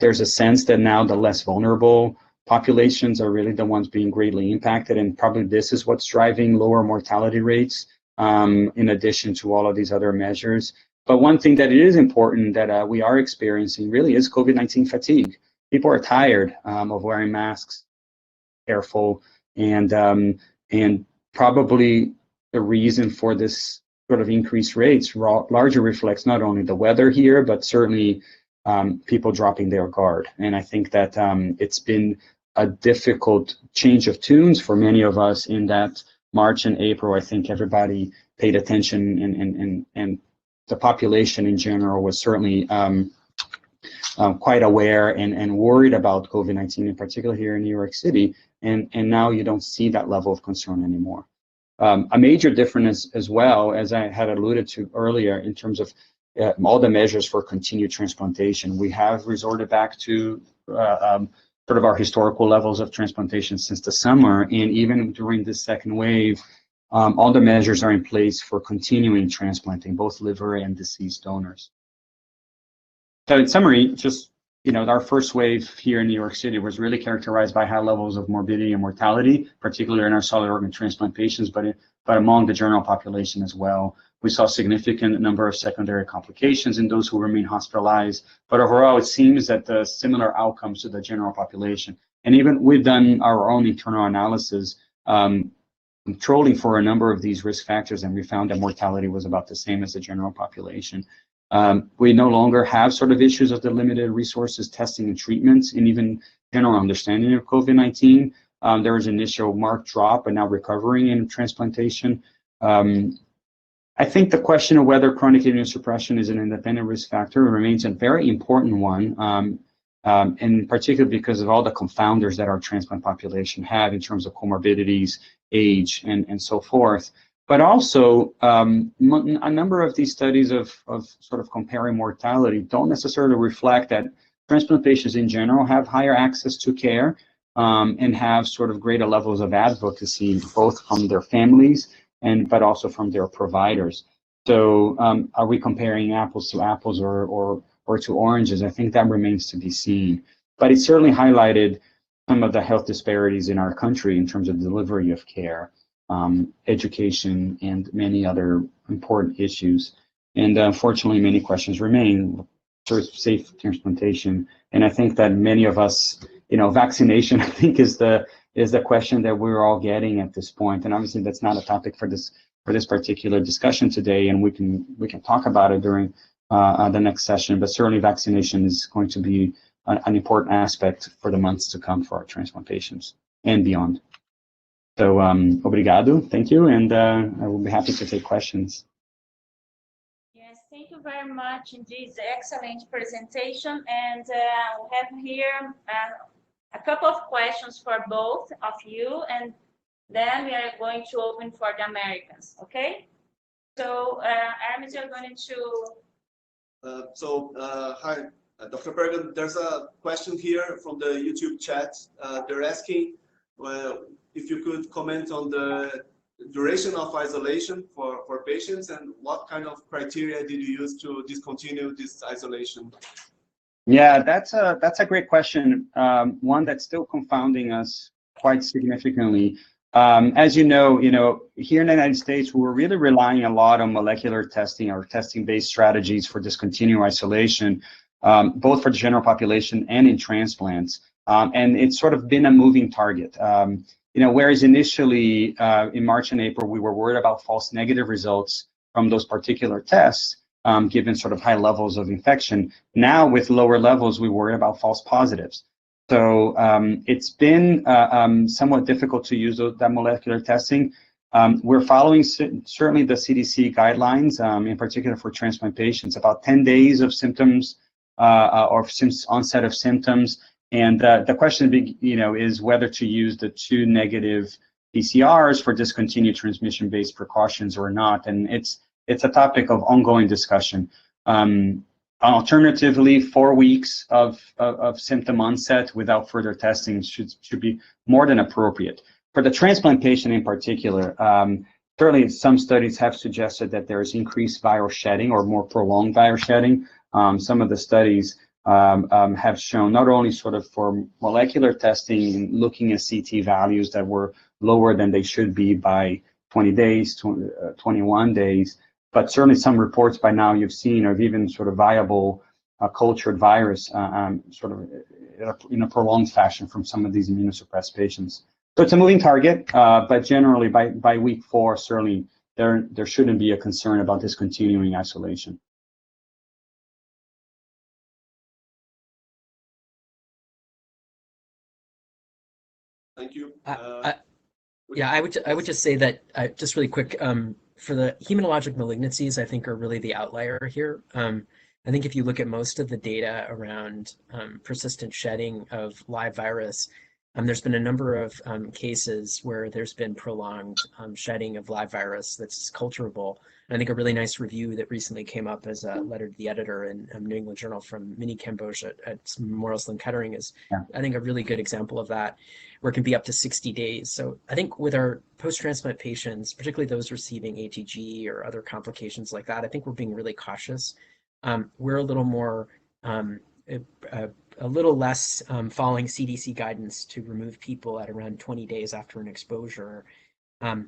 There's a sense that now the less vulnerable populations are really the ones being greatly impacted, and probably this is what's driving lower mortality rates, in addition to all of these other measures. But one thing that it is important that we are experiencing really is COVID-19 fatigue. People are tired of wearing masks, careful, and probably the reason for this sort of increased rates largely reflects not only the weather here, but certainly people dropping their guard. And I think that it's been a difficult change of tunes for many of us in that March and April, I think everybody paid attention, and the population in general was certainly quite aware and worried about COVID-19, in particular here in New York City. And now you don't see that level of concern anymore. A major difference as well, as I had alluded to earlier, in terms of all the measures for continued transplantation, we have resorted back to sort of our historical levels of transplantation since the summer, and even during this second wave, all the measures are in place for continuing transplanting both liver and deceased donors. So in summary, just, you know, our first wave here in New York City was really characterized by high levels of morbidity and mortality, particularly in our solid organ transplant patients, but among the general population as well. We saw a significant number of secondary complications in those who remain hospitalized, but overall it seems that the similar outcomes to the general population. And even we've done our own internal analysis, controlling for a number of these risk factors, and we found that mortality was about the same as the general population. We no longer have sort of issues of the limited resources, testing and treatments, and even general understanding of COVID-19. There was an initial marked drop, but now recovering in transplantation. I think the question of whether chronic immunosuppression is an independent risk factor remains a very important one, and particularly because of all the confounders that our transplant population have in terms of comorbidities, age, and so forth. But also, a number of these studies of sort of comparing mortality don't necessarily reflect that transplant patients in general have higher access to care, and have sort of greater levels of advocacy, both from their families but also from their providers. So are we comparing apples to apples or to oranges? I think that remains to be seen. But it certainly highlighted some of the health disparities in our country in terms of delivery of care, education, and many other important issues. And unfortunately, many questions remain for safe transplantation. And I think that many of us, you know, vaccination, I think, is the question that we're all getting at this point. And obviously, that's not a topic for this particular discussion today, and we can talk about it during the next session. But certainly, vaccination is going to be an important aspect for the months to come for our transplant patients and beyond. So, obrigado, thank you, and I will be happy to take questions. Yes, thank you very much indeed. Excellent presentation, and we have here a couple of questions for both of you, and then we are going to open for the Americans, okay? So, Hermes, you're going to... Hi, Dr. Pergan. There's a question here from the YouTube chat. They're asking if you could comment on the duration of isolation for patients, and what kind of criteria did you use to discontinue this isolation? Yeah, that's a great question. One that's still confounding us quite significantly. As you know, here in the United States, we're really relying a lot on molecular testing or testing-based strategies for discontinuing isolation, both for the general population and in transplants. And it's sort of been a moving target. Whereas initially in March and April, we were worried about false negative results from those particular tests, given sort of high levels of infection. Now with lower levels, we worry about false positives. So it's been somewhat difficult to use that molecular testing. We're following certainly the CDC guidelines, in particular for transplant patients, about 10 days of symptoms or since onset of symptoms. And the question, is whether to use the 2 negative PCRs for discontinued transmission-based precautions or not. And it's a topic of ongoing discussion. Alternatively, 4 weeks of symptom onset without further testing should be more than appropriate. For the transplant patient in particular, certainly some studies have suggested that there is increased viral shedding or more prolonged viral shedding. Some of the studies have shown not only sort of for molecular testing and looking at CT values that were lower than they should be by 20 days, 21 days, but certainly some reports by now you've seen of even sort of viable cultured virus sort of in a prolonged fashion from some of these immunosuppressed patients. So it's a moving target, but generally by week 4, certainly there shouldn't be a concern about discontinuing isolation. Thank you. Yeah, I would just say that just really quick for the hematologic malignancies, I think are really the outlier here. I think if you look at most of the data around persistent shedding of live virus, there's been a number of cases where there's been prolonged shedding of live virus that's culturable. And I think a really nice review that recently came up as a letter to the editor in New England Journal from Minnie Camboge at Memorial Sloan Kettering is, I think, a really good example of that, where it can be up to 60 days. So I think with our post-transplant patients, particularly those receiving ATG or other complications like that, I think we're being really cautious. We're a little more, a little less following CDC guidance to remove people at around 20 days after an exposure,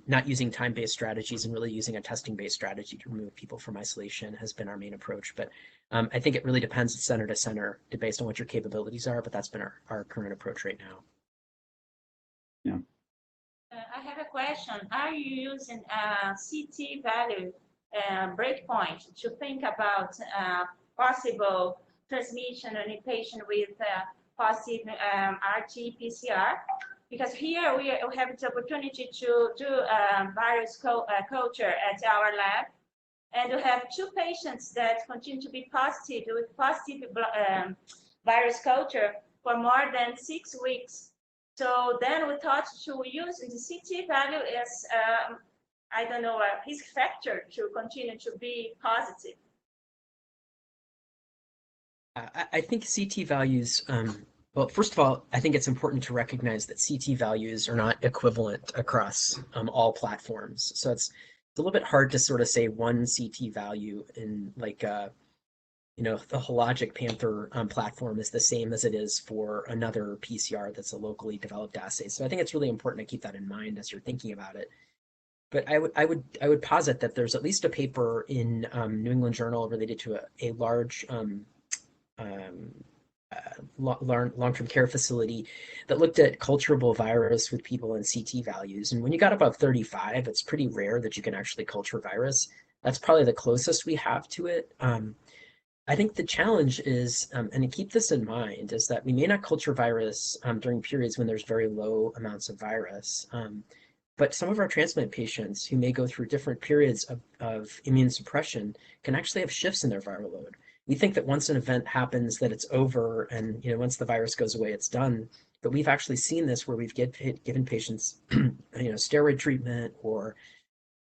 not using time-based strategies and really using a testing-based strategy to remove people from isolation has been our main approach. But I think it really depends center to center based on what your capabilities are, but that's been our current approach right now. Yeah. I have a question. Are you using a CT value breakpoint to think about possible transmission in a patient with positive RT-PCR? Because here we have the opportunity to do virus culture at our lab, and we have 2 patients that continue to be positive with positive virus culture for more than 6 weeks. So then we thought to use the CT value as, I don't know, a risk factor to continue to be positive. I think CT values, well, first of all, I think it's important to recognize that CT values are not equivalent across all platforms. So it's a little bit hard to sort of say one CT value in like, you know, the Hologic Panther platform is the same as it is for another PCR that's a locally developed assay. So I think it's really important to keep that in mind as you're thinking about it. But I would posit that there's at least a paper in New England Journal related to a large long-term care facility that looked at culturable virus with people in CT values. And when you got above 35, it's pretty rare that you can actually culture virus. That's probably the closest we have to it. I think the challenge is, and to keep this in mind, is that we may not culture virus during periods when there's very low amounts of virus. But some of our transplant patients who may go through different periods of immune suppression can actually have shifts in their viral load. We think that once an event happens that it's over and, you know, once the virus goes away, it's done. But we've actually seen this where we've given patients, you know, steroid treatment or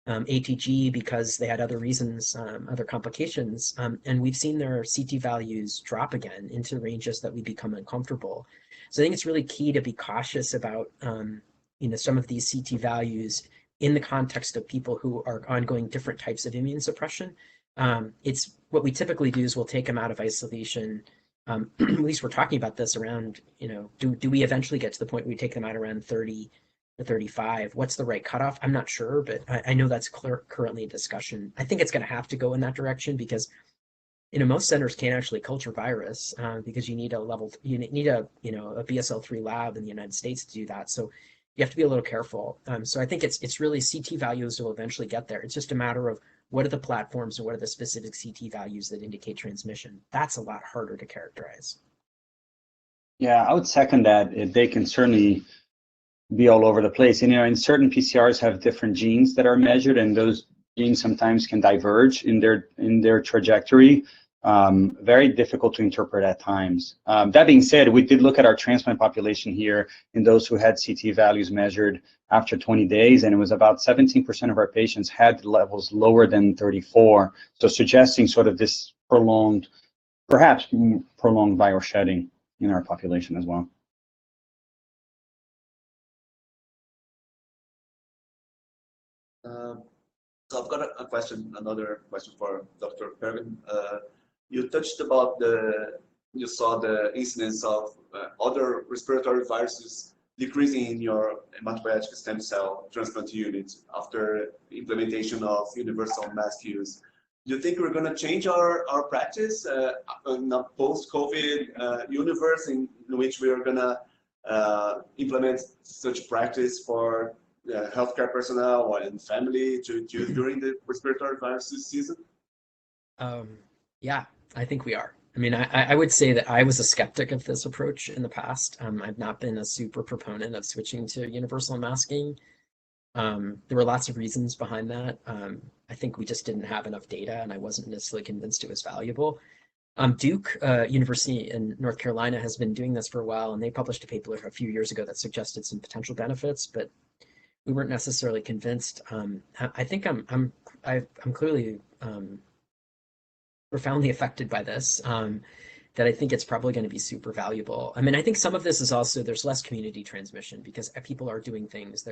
ATG because they had other reasons, other complications, and we've seen their CT values drop again into ranges that we become uncomfortable. So I think it's really key to be cautious about, you know, some of these CT values in the context of people who are ongoing different types of immune suppression. It's what we typically do is we'll take them out of isolation. At least we're talking about this around, you know, do we eventually get to the point where we take them out around 30 to 35? What's the right cutoff? I'm not sure, but I know that's currently a discussion. I think it's going to have to go in that direction because, you know, most centers can't actually culture virus because you need a you need a, you know, a BSL-3 lab in the United States to do that. So you have to be a little careful. So I think it's really CT values will eventually get there. It's just a matter of what are the platforms and what are the specific CT values that indicate transmission. That's a lot harder to characterize. Yeah, I would second that. They can certainly be all over the place. And, you know, and certain PCRs have different genes that are measured, and those genes sometimes can diverge in their trajectory. Very difficult to interpret at times. That being said, we did look at our transplant population here in those who had CT values measured after 20 days, and it was about 17% of our patients had levels lower than 34. So suggesting sort of this perhaps prolonged viral shedding in our population as well. So I've got another question for Dr. Pergen. You touched about the you saw the incidence of other respiratory viruses decreasing in your hematopoietic stem cell transplant unit after implementation of universal mask use. Do you think we're going to change our practice in a post-COVID universe in which we are going to implement such practice for healthcare personnel and family to use during the respiratory viruses season? Yeah, I think we are. I mean, I would say that I was a skeptic of this approach in the past. I've not been a super proponent of switching to universal masking. There were lots of reasons behind that. I think we just didn't have enough data, and I wasn't necessarily convinced it was valuable. Duke University in North Carolina has been doing this for a while, and they published a paper a few years ago that suggested some potential benefits, but we weren't necessarily convinced. I think I'm clearly profoundly affected by this. That I think it's probably going to be super valuable. I mean, I think some of this is also there's less community transmission because people are doing things.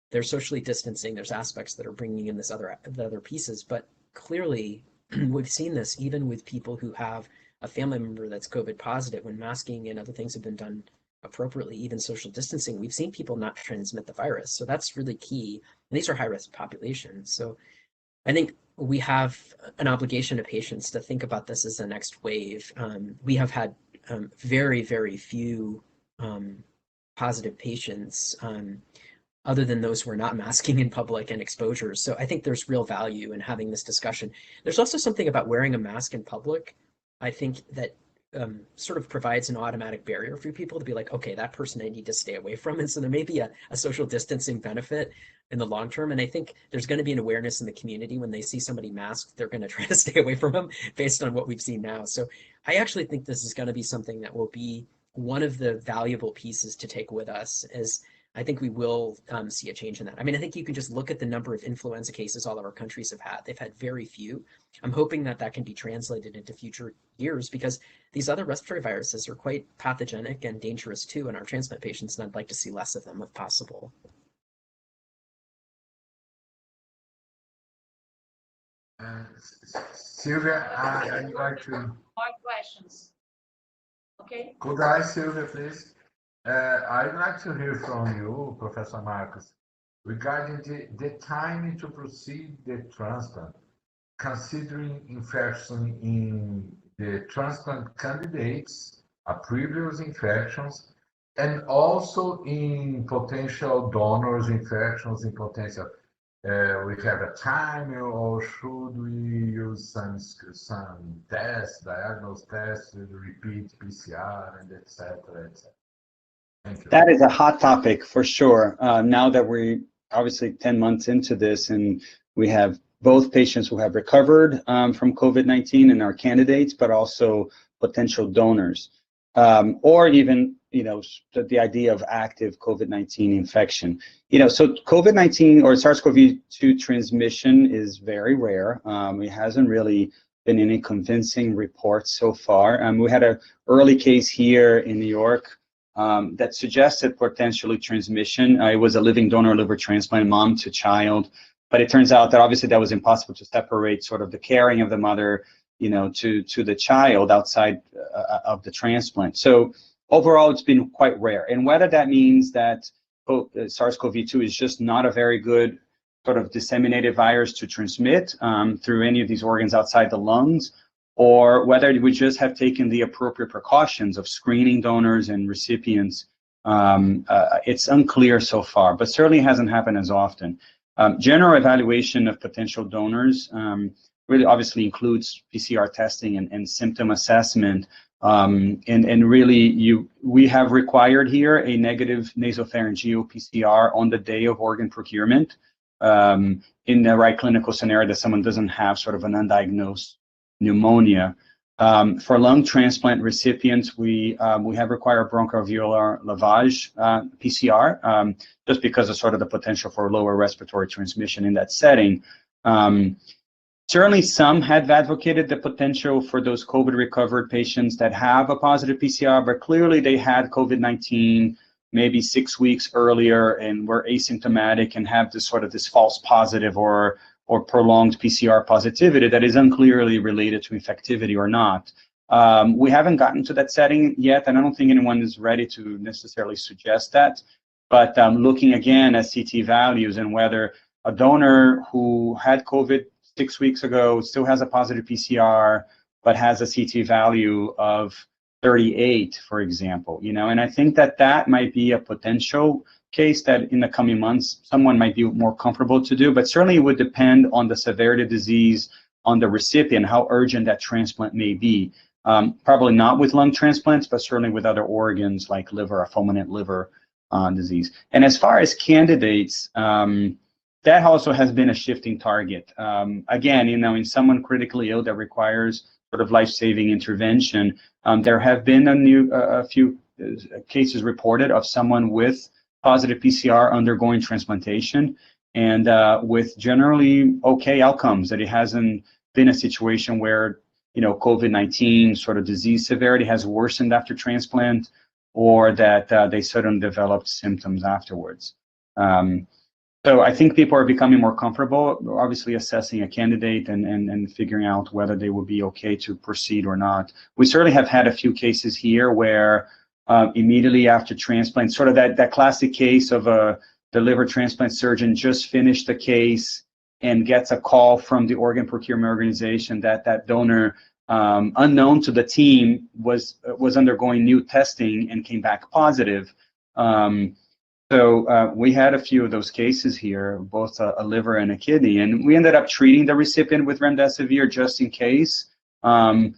They're socially distancing. There's aspects that are bringing in the other pieces, but clearly we've seen this even with people who have a family member that's COVID positive. When masking and other things have been done appropriately, even social distancing, we've seen people not transmit the virus. So that's really key. And these are high-risk populations. So I think we have an obligation to patients to think about this as the next wave. We have had very, very few positive patients, other than those who are not masking in public and exposures. So I think there's real value in having this discussion. There's also something about wearing a mask in public, I think, that sort of provides an automatic barrier for people to be like, okay, that person I need to stay away from. And so there may be a social distancing benefit in the long term. And I think there's going to be an awareness in the community when they see somebody masked, they're going to try to stay away from them based on what we've seen now. So I actually think this is going to be something that will be one of the valuable pieces to take with us, as I think we will see a change in that. I mean, I think you can just look at the number of influenza cases all of our countries have had. They've had very few. I'm hoping that that can be translated into future years, because these other respiratory viruses are quite pathogenic and dangerous too in our transplant patients, and I'd like to see less of them if possible. Sylvia, I'd like to... More questions. Okay. Could I, Sylvia, please? I'd like to hear from you, Professor Marcos, regarding the time to proceed the transplant, considering infection in the transplant candidates, previous infections, and also in potential donors' infections in potential. We have a time, or should we use some tests, diagnostic tests, repeat PCR, and etc. etc. Thank you. That is a hot topic for sure. Now that we're obviously 10 months into this, and we have both patients who have recovered from COVID-19 and are candidates, but also potential donors, or even, the idea of active COVID-19 infection. So COVID-19 or SARS-CoV-2 transmission is very rare. It hasn't really been any convincing reports so far. We had an early case here in New York that suggested potentially transmission. It was a living donor liver transplant, mom to child, but it turns out that obviously that was impossible to separate sort of the carrying of the mother, to the child outside of the transplant. So overall, it's been quite rare. And whether that means that SARS-CoV-2 is just not a very good sort of disseminated virus to transmit through any of these organs outside the lungs, or whether we just have taken the appropriate precautions of screening donors and recipients, it's unclear so far, but certainly hasn't happened as often. General evaluation of potential donors really obviously includes PCR testing and symptom assessment. And really, we have required here a negative nasopharyngeal PCR on the day of organ procurement in the right clinical scenario that someone doesn't have sort of an undiagnosed pneumonia. For lung transplant recipients, we have required bronchoalveolar lavage PCR just because of sort of the potential for lower respiratory transmission in that setting. Certainly, some have advocated the potential for those COVID recovered patients that have a positive PCR, but clearly they had COVID-19 maybe 6 weeks earlier and were asymptomatic and have this false positive or prolonged PCR positivity that is unclearly related to infectivity or not. We haven't gotten to that setting yet, and I don't think anyone is ready to necessarily suggest that. But looking again at CT values and whether a donor who had COVID 6 weeks ago still has a positive PCR, but has a CT value of 38, for example, and I think that might be a potential case that in the coming months someone might be more comfortable to do, but certainly it would depend on the severity of disease, on the recipient, how urgent that transplant may be. Probably not with lung transplants, but certainly with other organs like liver, a fulminant liver disease. And as far as candidates, that also has been a shifting target. Again, in someone critically ill that requires sort of life-saving intervention, there have been a few cases reported of someone with positive PCR undergoing transplantation, and with generally okay outcomes, that it hasn't been a situation where COVID-19 sort of disease severity has worsened after transplant, or that they suddenly developed symptoms afterwards. So I think people are becoming more comfortable, obviously assessing a candidate and figuring out whether they would be okay to proceed or not. We certainly have had a few cases here where immediately after transplant, sort of that classic case of the liver transplant surgeon just finished the case and gets a call from the organ procurement organization that donor, unknown to the team, was undergoing new testing and came back positive. So we had a few of those cases here, both a liver and a kidney, and we ended up treating the recipient with remdesivir just in case. There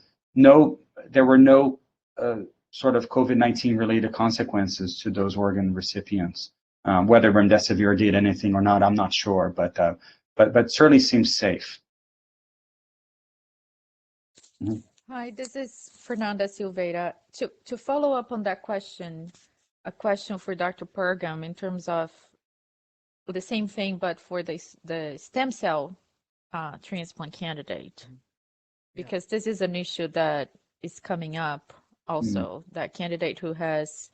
were no sort of COVID-19 related consequences to those organ recipients. Whether remdesivir did anything or not, I'm not sure, but certainly seems safe. Mm-hmm. Hi, this is Fernanda Silveira. To follow up on that question, a question for Dr. Pergam in terms of the same thing, but for the stem cell transplant candidate, because this is an issue that is coming up also, that candidate who has,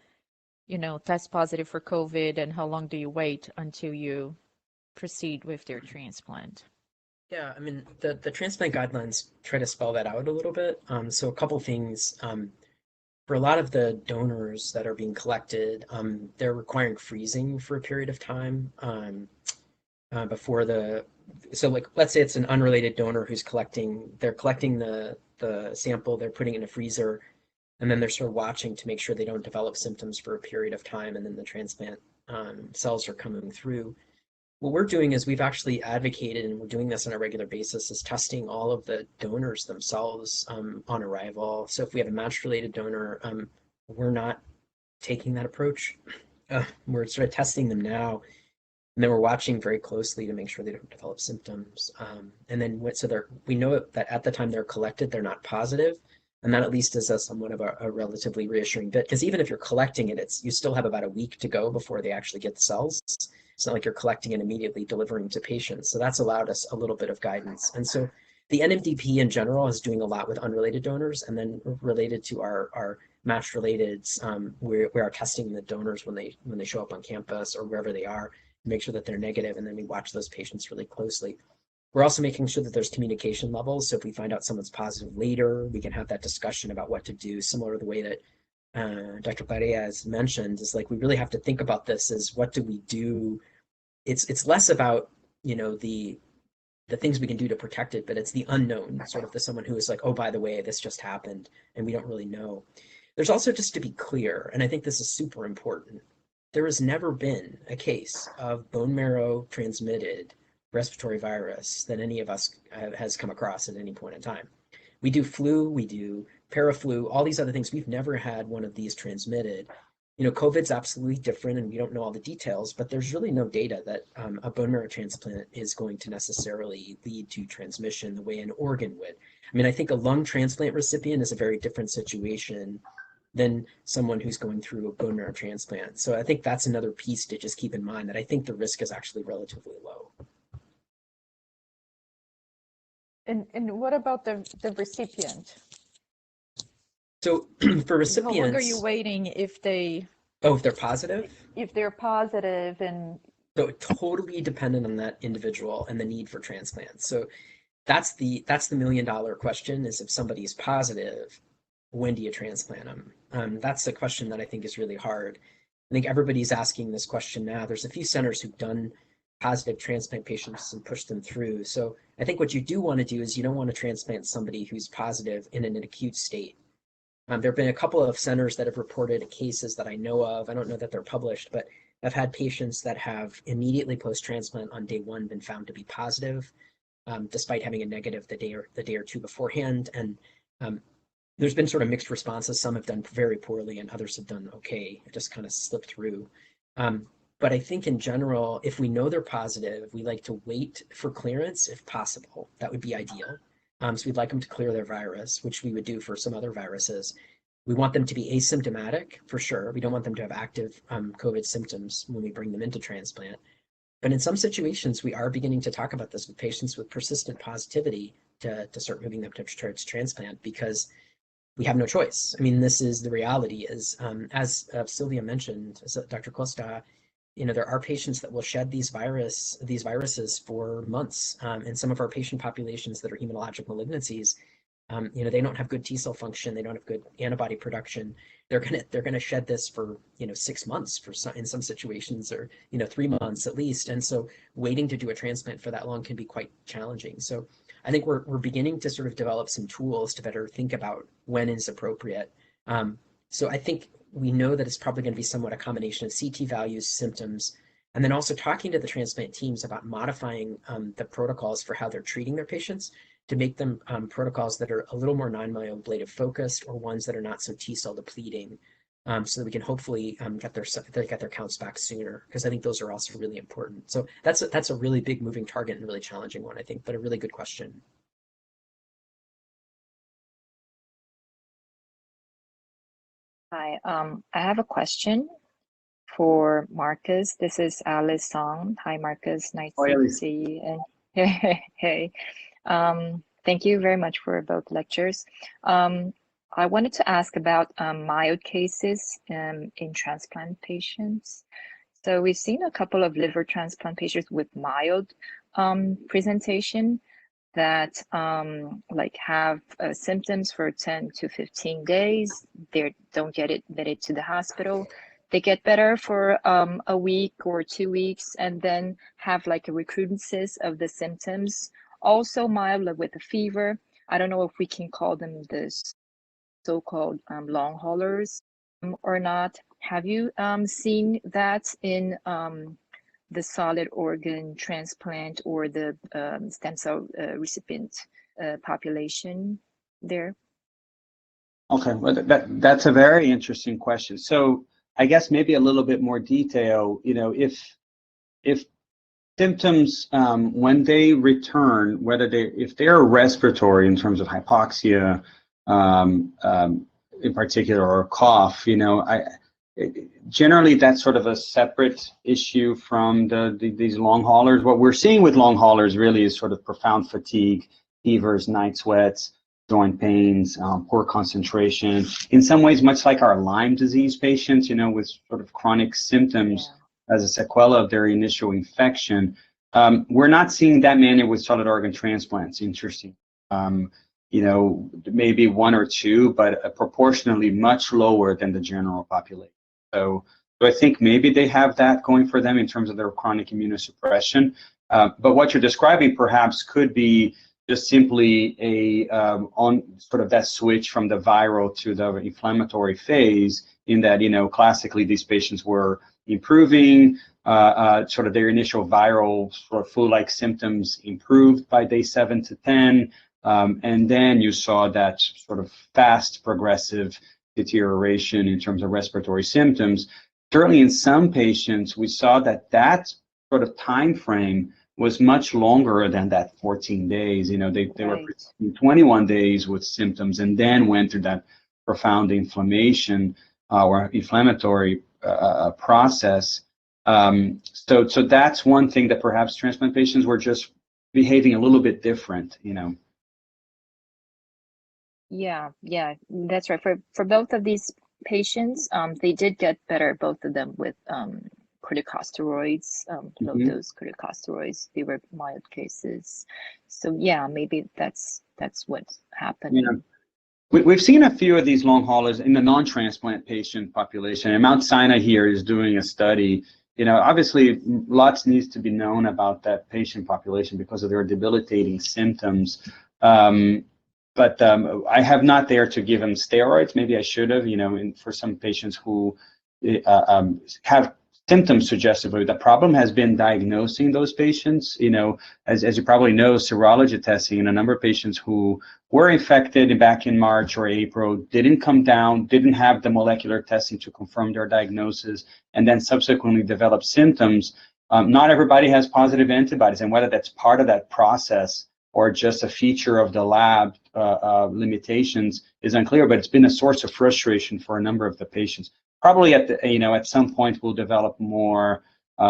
test positive for COVID, and how long do you wait until you proceed with their transplant? Yeah, I mean, the transplant guidelines try to spell that out a little bit. So a couple things. For a lot of the donors that are being collected, they're requiring freezing for a period of time before so like, let's say it's an unrelated donor who's they're collecting the sample, they're putting it in a freezer, and then they're sort of watching to make sure they don't develop symptoms for a period of time, and then the transplant cells are coming through. What we're doing is we've actually advocated, and we're doing this on a regular basis, is testing all of the donors themselves on arrival. So if we have a match-related donor, we're not taking that approach. We're sort of testing them now, and then we're watching very closely to make sure they don't develop symptoms. And then we know that at the time they're collected, they're not positive, and that at least is somewhat of a relatively reassuring bit, because even if you're collecting it, you still have about a week to go before they actually get the cells. It's not like you're collecting and immediately delivering to patients. So that's allowed us a little bit of guidance. And so the NMDP in general is doing a lot with unrelated donors, and then related to our matched relateds, we are testing the donors when they show up on campus or wherever they are, make sure that they're negative, and then we watch those patients really closely. We're also making sure that there's communication levels. So if we find out someone's positive later, we can have that discussion about what to do, similar to the way that Dr. Claria has mentioned, is like, we really have to think about this as, what do we do? It's less about, the things we can do to protect it, but it's the unknown, sort of someone who is like, oh, by the way, this just happened, and we don't really know. There's also, just to be clear, and I think this is super important, there has never been a case of bone marrow transmitted respiratory virus that any of us has come across at any point in time. We do flu, we do paraflu, all these other things. We've never had one of these transmitted. COVID's absolutely different, and we don't know all the details, but there's really no data that a bone marrow transplant is going to necessarily lead to transmission the way an organ would. I mean, I think a lung transplant recipient is a very different situation than someone who's going through a bone marrow transplant. So I think that's another piece to just keep in mind, that I think the risk is actually relatively low. And what about the recipient? So for recipients, how long are you waiting if they're positive? If they're positive, and so totally dependent on that individual and the need for transplant. So that's the $1 million question, is if somebody is positive, when do you transplant them? That's the question that I think is really hard. I think everybody's asking this question now. There's a few centers who've done positive transplant patients and pushed them through. So I think what you do want to do is you don't want to transplant somebody who's positive in an acute state. There have been a couple of centers that have reported cases that I know of. I don't know that they're published, but I've had patients that have immediately post-transplant on day one been found to be positive, despite having a negative the day or two beforehand. And there's been sort of mixed responses. Some have done very poorly and others have done okay. It just kind of slipped through. But I think in general, if we know they're positive, we like to wait for clearance if possible. That would be ideal. So we'd like them to clear their virus, which we would do for some other viruses. We want them to be asymptomatic for sure. We don't want them to have active COVID symptoms when we bring them into transplant. But in some situations, we are beginning to talk about this with patients with persistent positivity to start moving them towards transplant because we have no choice. I mean, this is the reality is, as Sylvia mentioned, as Dr. Costa, there are patients that will shed these viruses for months. And some of our patient populations that are hematologic malignancies, they don't have good T cell function. They don't have good antibody production. They're gonna shed this for 6 months in some situations, or 3 months at least. And so waiting to do a transplant for that long can be quite challenging. So I think we're beginning to sort of develop some tools to better think about when is appropriate. So I think we know that it's probably going to be somewhat a combination of CT values, symptoms, and then also talking to the transplant teams about modifying the protocols for how they're treating their patients to make them protocols that are a little more non-myeloablative focused, or ones that are not so T cell depleting, so that we can hopefully get their counts back sooner, because I think those are also really important. So that's a really big moving target and a really challenging one, I think, but a really good question. Hi, I have a question for Marcus. This is Alice Song. Hi, Marcus. Nice to see you. And hey, thank you very much for both lectures. I wanted to ask about mild cases in transplant patients. So we've seen a couple of liver transplant patients with mild presentation that like have symptoms for 10 to 15 days. They don't get admitted to the hospital. They get better for a week or 2 weeks, and then have like a recrudescence of the symptoms. Also mild, like with a fever. I don't know if we can call them the so-called long haulers or not. Have you seen that in the solid organ transplant or the stem cell recipient population there? Okay, well, that's a very interesting question. So I guess maybe a little bit more detail. If symptoms when they return, if they're respiratory in terms of hypoxia, in particular, or cough, generally that's sort of a separate issue from these long haulers. What we're seeing with long haulers really is sort of profound fatigue, fevers, night sweats, joint pains, poor concentration. In some ways, much like our Lyme disease patients, with sort of chronic symptoms as a sequela of their initial infection. We're not seeing that many with solid organ transplants, interesting. Maybe 1 or 2, but proportionally much lower than the general population. So I think maybe they have that going for them in terms of their chronic immunosuppression. But what you're describing perhaps could be just simply on sort of that switch from the viral to the inflammatory phase, in that, classically these patients were improving, sort of their initial viral sort of flu-like symptoms improved by day 7 to 10. And then you saw that sort of fast progressive deterioration in terms of respiratory symptoms. Certainly in some patients, we saw that sort of time frame was much longer than that 14 days. They were 21 days with symptoms, and then went through that profound inflammation or inflammatory process. So that's one thing, that perhaps transplant patients were just behaving a little bit different, Yeah, that's right. For both of these patients, they did get better, both of them, with corticosteroids, low dose corticosteroids. They were mild cases. So yeah, maybe that's what happened. We've seen a few of these long haulers in the non-transplant patient population, and Mount Sinai here is doing a study. Obviously, lots needs to be known about that patient population because of their debilitating symptoms. But I have not there to give them steroids. Maybe I should have, for some patients who have symptoms suggestive of it. The problem has been diagnosing those patients. As you probably know, serology testing in a number of patients who were infected back in March or April didn't come down, didn't have the molecular testing to confirm their diagnosis, and then subsequently developed symptoms. Not everybody has positive antibodies, and whether that's part of that process or just a feature of the lab limitations is unclear, but it's been a source of frustration for a number of the patients. Probably at some point we'll develop more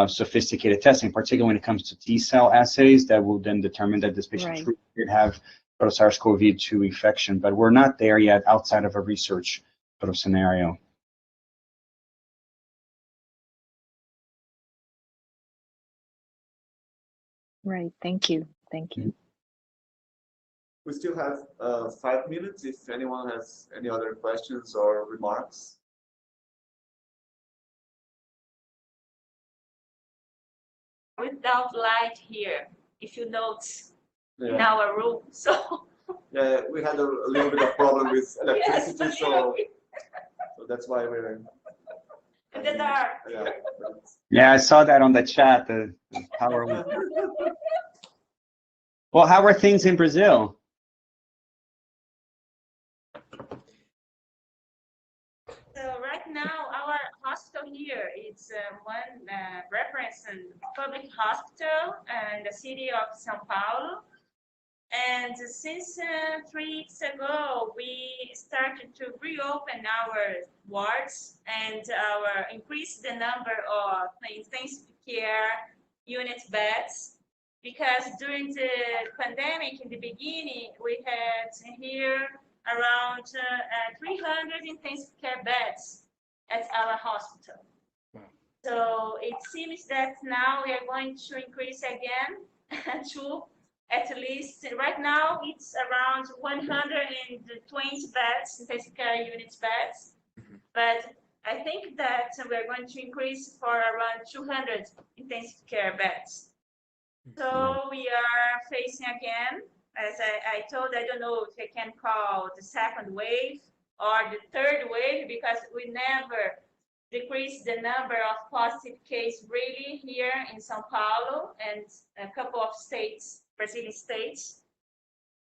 sophisticated testing, particularly when it comes to T-cell assays that will then determine that this patient did have SARS-CoV-2 infection, but we're not there yet outside of a research sort of scenario. Right, thank you. Thank you. We still have 5 minutes if anyone has any other questions or remarks. Without light here, if you notice, in our room, so. Yeah, we had a little bit of problem with electricity, Yes, so that's why we're in the dark. Yeah, I saw that on the chat. The power. Well, how are things in Brazil? So right now, our hospital here is one reference public hospital in the city of São Paulo. And since 3 weeks ago, we started to reopen our wards and increase the number of intensive care unit beds, because during the pandemic in the beginning, we had here around 300 intensive care beds at our hospital. So it seems that now we are going to increase again to at least, right now it's around 120 beds, intensive care units beds, but I think that we're going to increase for around 200 intensive care beds. So we are facing again, as I told, I don't know if I can call the second wave or the third wave, because we never decreased the number of positive cases really here in São Paulo and a couple of states, Brazilian states.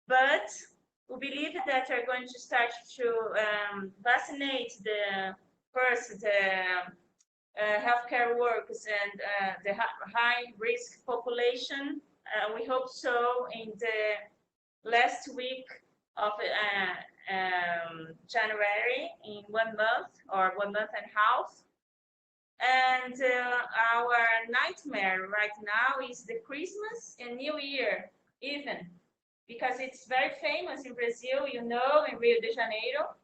But we believe that we're going to start to vaccinate the healthcare workers and the high-risk population. We hope so in the last week of January, in 1 month or 1 month and a half. And our nightmare right now is the Christmas and New Year even, because it's very famous in Brazil, in Rio de Janeiro.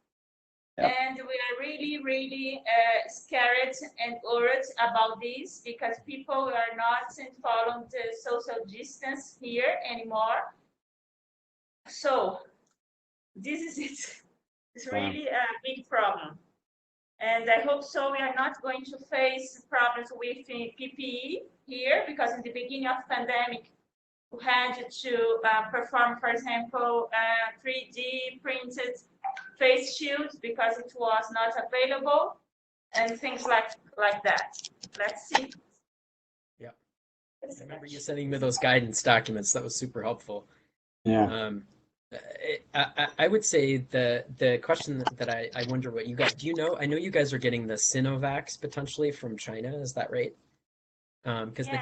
Yep. And we are really, really scared and worried about this, because people are not following the social distance here anymore. So this is it. It's really a big problem. And I hope so we are not going to face problems with PPE here, because in the beginning of the pandemic, we had to perform, for example, 3D printed face shields because it was not available, and things like that. Let's see. Yeah, I remember you sending me those guidance documents. That was super helpful. Yeah. I would say the question that I wonder what you guys, do you know, I know you guys are getting the Sinovacs potentially from China, is that right? Because the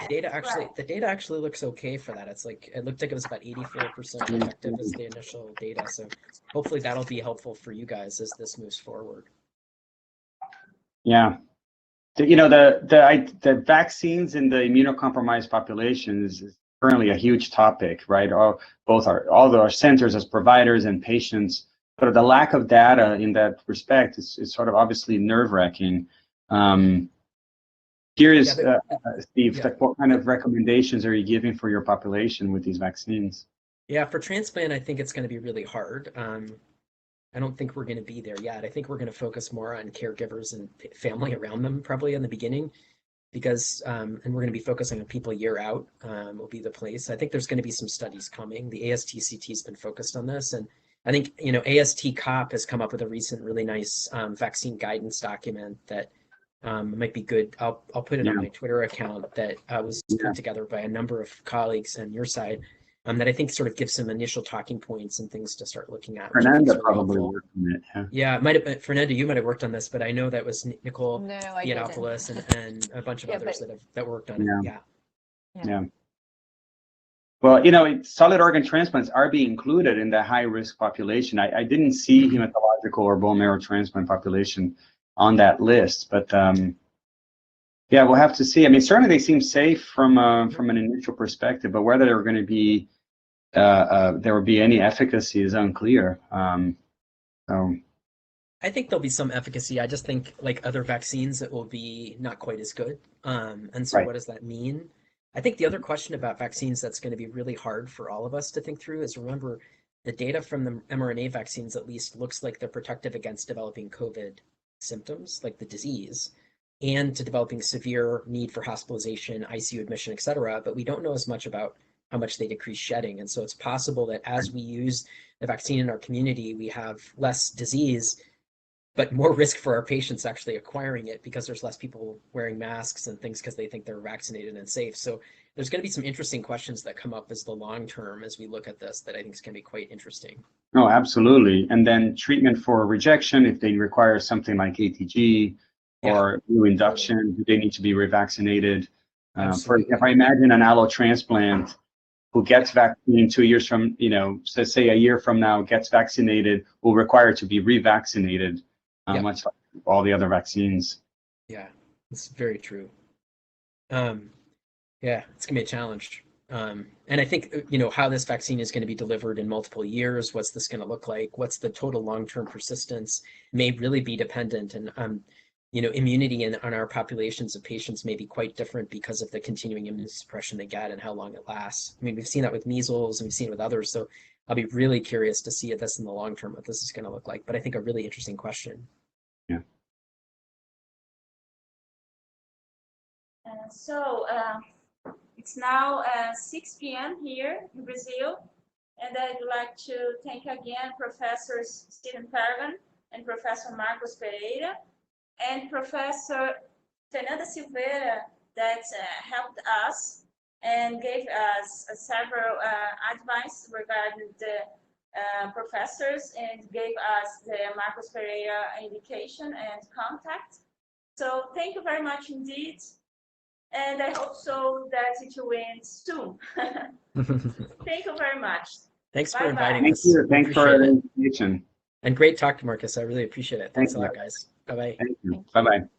data actually looks okay for that. It's like, it looked like it was about 84% effective as the initial data. So hopefully that'll be helpful for you guys as this moves forward. Yeah. The vaccines in the immunocompromised populations is currently a huge topic, right? All our centers as providers and patients, but the lack of data in that respect is sort of obviously nerve-wracking. Curious, Steve, what kind of recommendations are you giving for your population with these vaccines? Yeah, for transplant, I think it's going to be really hard. I don't think we're going to be there yet. I think we're going to focus more on caregivers and family around them probably in the beginning, because and we're going to be focusing on people a year out will be the place. I think there's going to be some studies coming. The ASTCT has been focused on this, and I think AST COP has come up with a recent really nice vaccine guidance document that might be good. I'll put it on my Twitter account that was put together by a number of colleagues on your side. That I think sort of gives some initial talking points and things to start looking at. Fernanda really probably helpful. worked on it. Yeah, it might have been Fernanda. You might have worked on this, but I know that was Nicole Theodopoulos and a bunch of others that worked on it. Yeah. Well, solid organ transplants are being included in the high risk population. I didn't see hematological or bone marrow transplant population on that list, but yeah, we'll have to see. I mean, certainly they seem safe from an initial perspective, but whether they're going to be there will be any efficacy is unclear. So I think there'll be some efficacy. I just think, like other vaccines, it will be not quite as good. And so what does that mean? I think the other question about vaccines that's going to be really hard for all of us to think through is, remember, the data from the mRNA vaccines at least looks like they're protective against developing COVID symptoms, like the disease, and to developing severe need for hospitalization, ICU admission, et cetera. But we don't know as much about how much they decrease shedding. And so it's possible that as we use the vaccine in our community, we have less disease, but more risk for our patients actually acquiring it, because there's less people wearing masks and things because they think they're vaccinated and safe. So there's going to be some interesting questions that come up as the long term as we look at this that I think is going to be quite interesting. Oh, absolutely. And then treatment for rejection, if they require something like ATG or new induction, do they need to be revaccinated? If I imagine an allo transplant who gets vaccine 2 years from, so say a year from now gets vaccinated, will require to be revaccinated, much like all the other vaccines. Yeah, it's very true. Yeah, it's gonna be a challenge. And I think, how this vaccine is going to be delivered in multiple years, what's this going to look like, what's the total long-term persistence, may really be dependent. And, immunity on our populations of patients may be quite different because of the continuing immunosuppression they get and how long it lasts. I mean, we've seen that with measles and we've seen it with others. So I'll be really curious to see this in the long term, what this is going to look like. But I think a really interesting question. Yeah. So it's now 6 p.m. here in Brazil, and I'd like to thank again Professors Stephen Paragon and Professor Marcos Pereira and Professor Fernanda Silveira that helped us and gave us several advice regarding the professors and gave us the Marcos Pereira indication and contact. So thank you very much indeed. And I hope so that it will end soon. Thank you very much. Thanks for inviting us. Thank you. Thanks for the invitation. And great talk to Marcus. I really appreciate it. Thanks a lot, guys. Bye-bye. Thank you. Bye-bye.